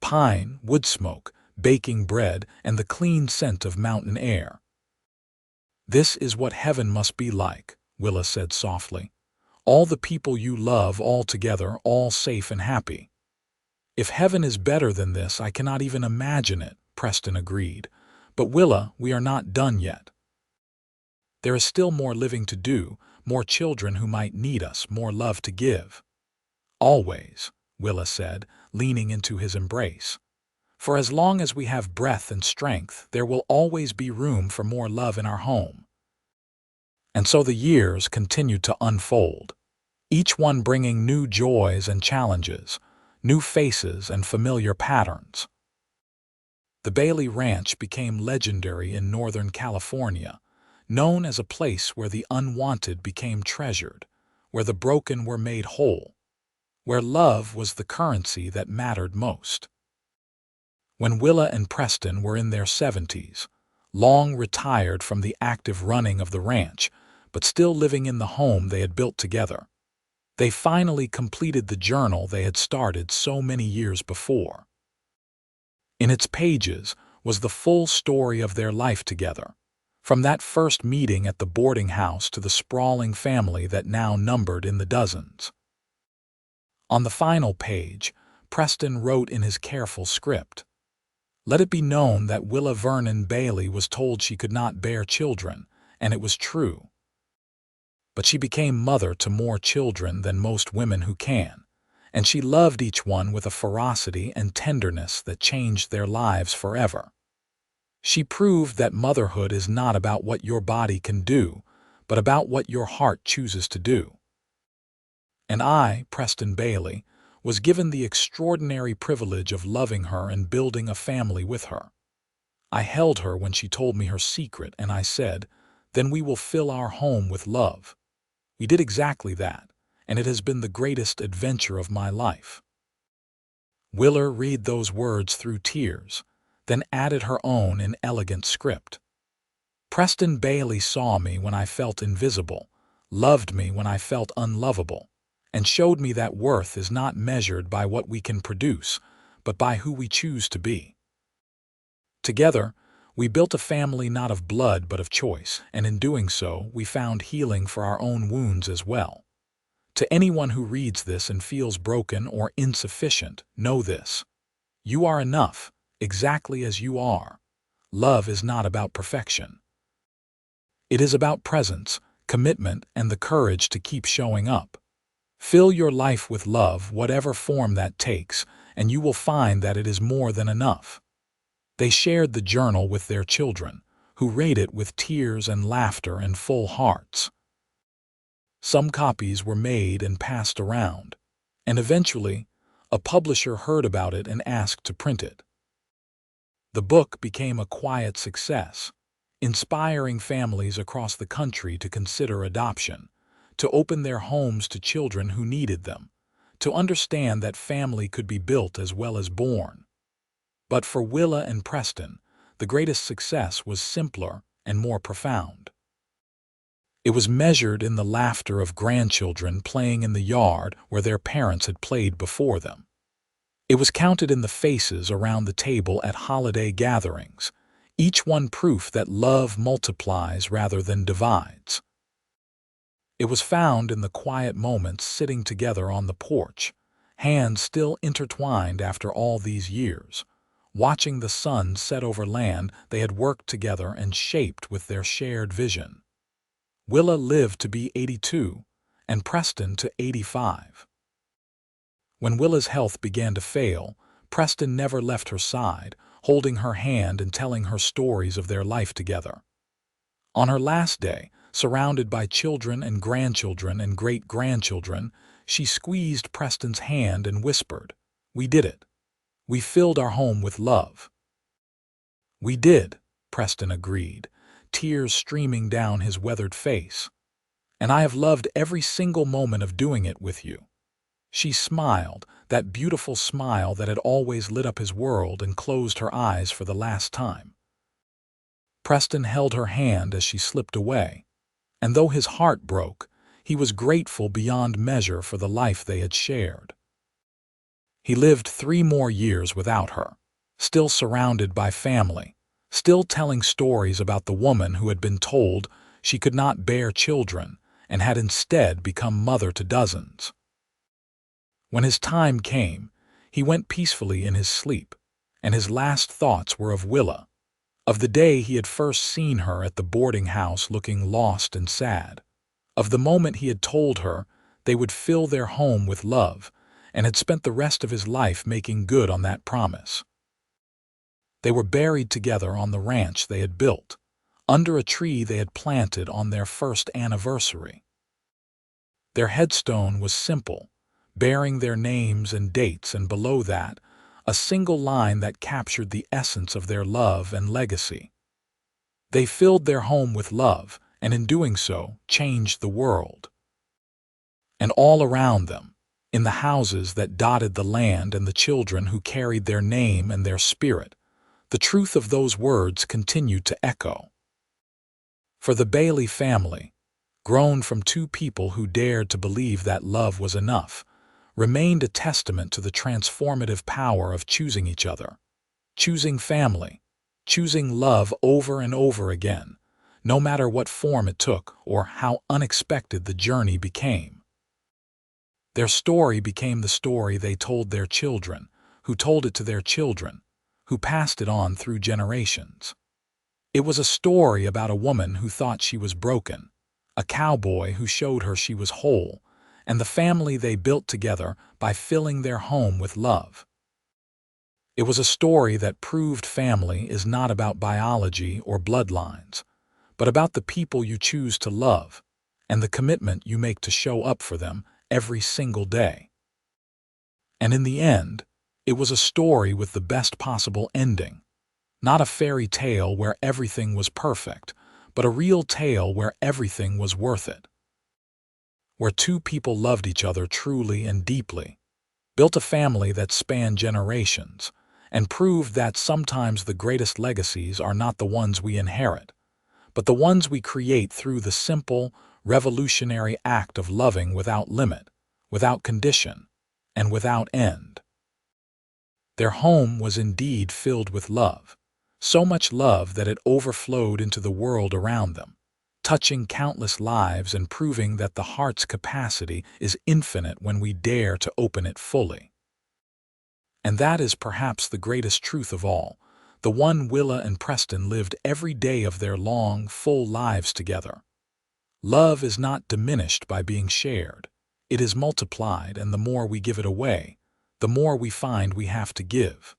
Speaker 1: pine, wood smoke, baking bread, and the clean scent of mountain air. "This is what heaven must be like," Willa said softly. "All the people you love all together, all safe and happy." "If heaven is better than this, I cannot even imagine it," Preston agreed. "But Willa, we are not done yet. There is still more living to do, more children who might need us, more love to give." "Always," Willa said, leaning into his embrace. "For as long as we have breath and strength, there will always be room for more love in our home." And so the years continued to unfold, each one bringing new joys and challenges, new faces and familiar patterns. The Bailey Ranch became legendary in Northern California, known as a place where the unwanted became treasured, where the broken were made whole, where love was the currency that mattered most. When Willa and Preston were in their 70s, long retired from the active running of the ranch, but still living in the home they had built together, they finally completed the journal they had started so many years before. In its pages was the full story of their life together, from that first meeting at the boarding house to the sprawling family that now numbered in the dozens. On the final page, Preston wrote in his careful script, "Let it be known that Willa Vernon Bailey was told she could not bear children, and it was true. But she became mother to more children than most women who can, and she loved each one with a ferocity and tenderness that changed their lives forever. She proved that motherhood is not about what your body can do, but about what your heart chooses to do. And I, Preston Bailey, was given the extraordinary privilege of loving her and building a family with her. I held her when she told me her secret, and I said, 'Then we will fill our home with love.' We did exactly that, and it has been the greatest adventure of my life." Willa read those words through tears, then added her own in elegant script. "Preston Bailey saw me when I felt invisible, loved me when I felt unlovable, and showed me that worth is not measured by what we can produce, but by who we choose to be. Together, we built a family not of blood but of choice, and in doing so, we found healing for our own wounds as well. To anyone who reads this and feels broken or insufficient, know this: you are enough, exactly as you are. Love is not about perfection. It is about presence, commitment, and the courage to keep showing up. Fill your life with love, whatever form that takes, and you will find that it is more than enough." They shared the journal with their children, who read it with tears and laughter and full hearts. Some copies were made and passed around, and eventually, a publisher heard about it and asked to print it. The book became a quiet success, inspiring families across the country to consider adoption, to open their homes to children who needed them, to understand that family could be built as well as born. But for Willa and Preston, the greatest success was simpler and more profound. It was measured in the laughter of grandchildren playing in the yard where their parents had played before them. It was counted in the faces around the table at holiday gatherings, each one proof that love multiplies rather than divides. It was found in the quiet moments sitting together on the porch, hands still intertwined after all these years, watching the sun set over land they had worked together and shaped with their shared vision. Willa lived to be 82, and Preston to 85. When Willa's health began to fail, Preston never left her side, holding her hand and telling her stories of their life together. On her last day, surrounded by children and grandchildren and great-grandchildren, she squeezed Preston's hand and whispered, "We did it. We filled our home with love." "We did," Preston agreed, tears streaming down his weathered face. "And I have loved every single moment of doing it with you." She smiled, that beautiful smile that had always lit up his world, and closed her eyes for the last time. Preston held her hand as she slipped away, and though his heart broke, he was grateful beyond measure for the life they had shared. He lived 3 more years without her, still surrounded by family, still telling stories about the woman who had been told she could not bear children and had instead become mother to dozens. When his time came, he went peacefully in his sleep, and his last thoughts were of Willa, of the day he had first seen her at the boarding house looking lost and sad, of the moment he had told her they would fill their home with love, and had spent the rest of his life making good on that promise. They were buried together on the ranch they had built, under a tree they had planted on their first anniversary. Their headstone was simple, bearing their names and dates, and below that, a single line that captured the essence of their love and legacy. They filled their home with love, and in doing so, changed the world. And all around them, in the houses that dotted the land and the children who carried their name and their spirit, the truth of those words continued to echo. For the Bailey family, grown from 2 people who dared to believe that love was enough, remained a testament to the transformative power of choosing each other, choosing family, choosing love over and over again, no matter what form it took or how unexpected the journey became. Their story became the story they told their children, who told it to their children, who passed it on through generations. It was a story about a woman who thought she was broken, a cowboy who showed her she was whole, and the family they built together by filling their home with love. It was a story that proved family is not about biology or bloodlines, but about the people you choose to love and the commitment you make to show up for them every single day. And in the end, it was a story with the best possible ending, not a fairy tale where everything was perfect, but a real tale where everything was worth it. Where 2 people loved each other truly and deeply, built a family that spanned generations, and proved that sometimes the greatest legacies are not the ones we inherit, but the ones we create through the simple, revolutionary act of loving without limit, without condition, and without end. Their home was indeed filled with love, so much love that it overflowed into the world around them, touching countless lives and proving that the heart's capacity is infinite when we dare to open it fully. And that is perhaps the greatest truth of all, the one Willa and Preston lived every day of their long, full lives together. Love is not diminished by being shared. It is multiplied, and the more we give it away, the more we find we have to give.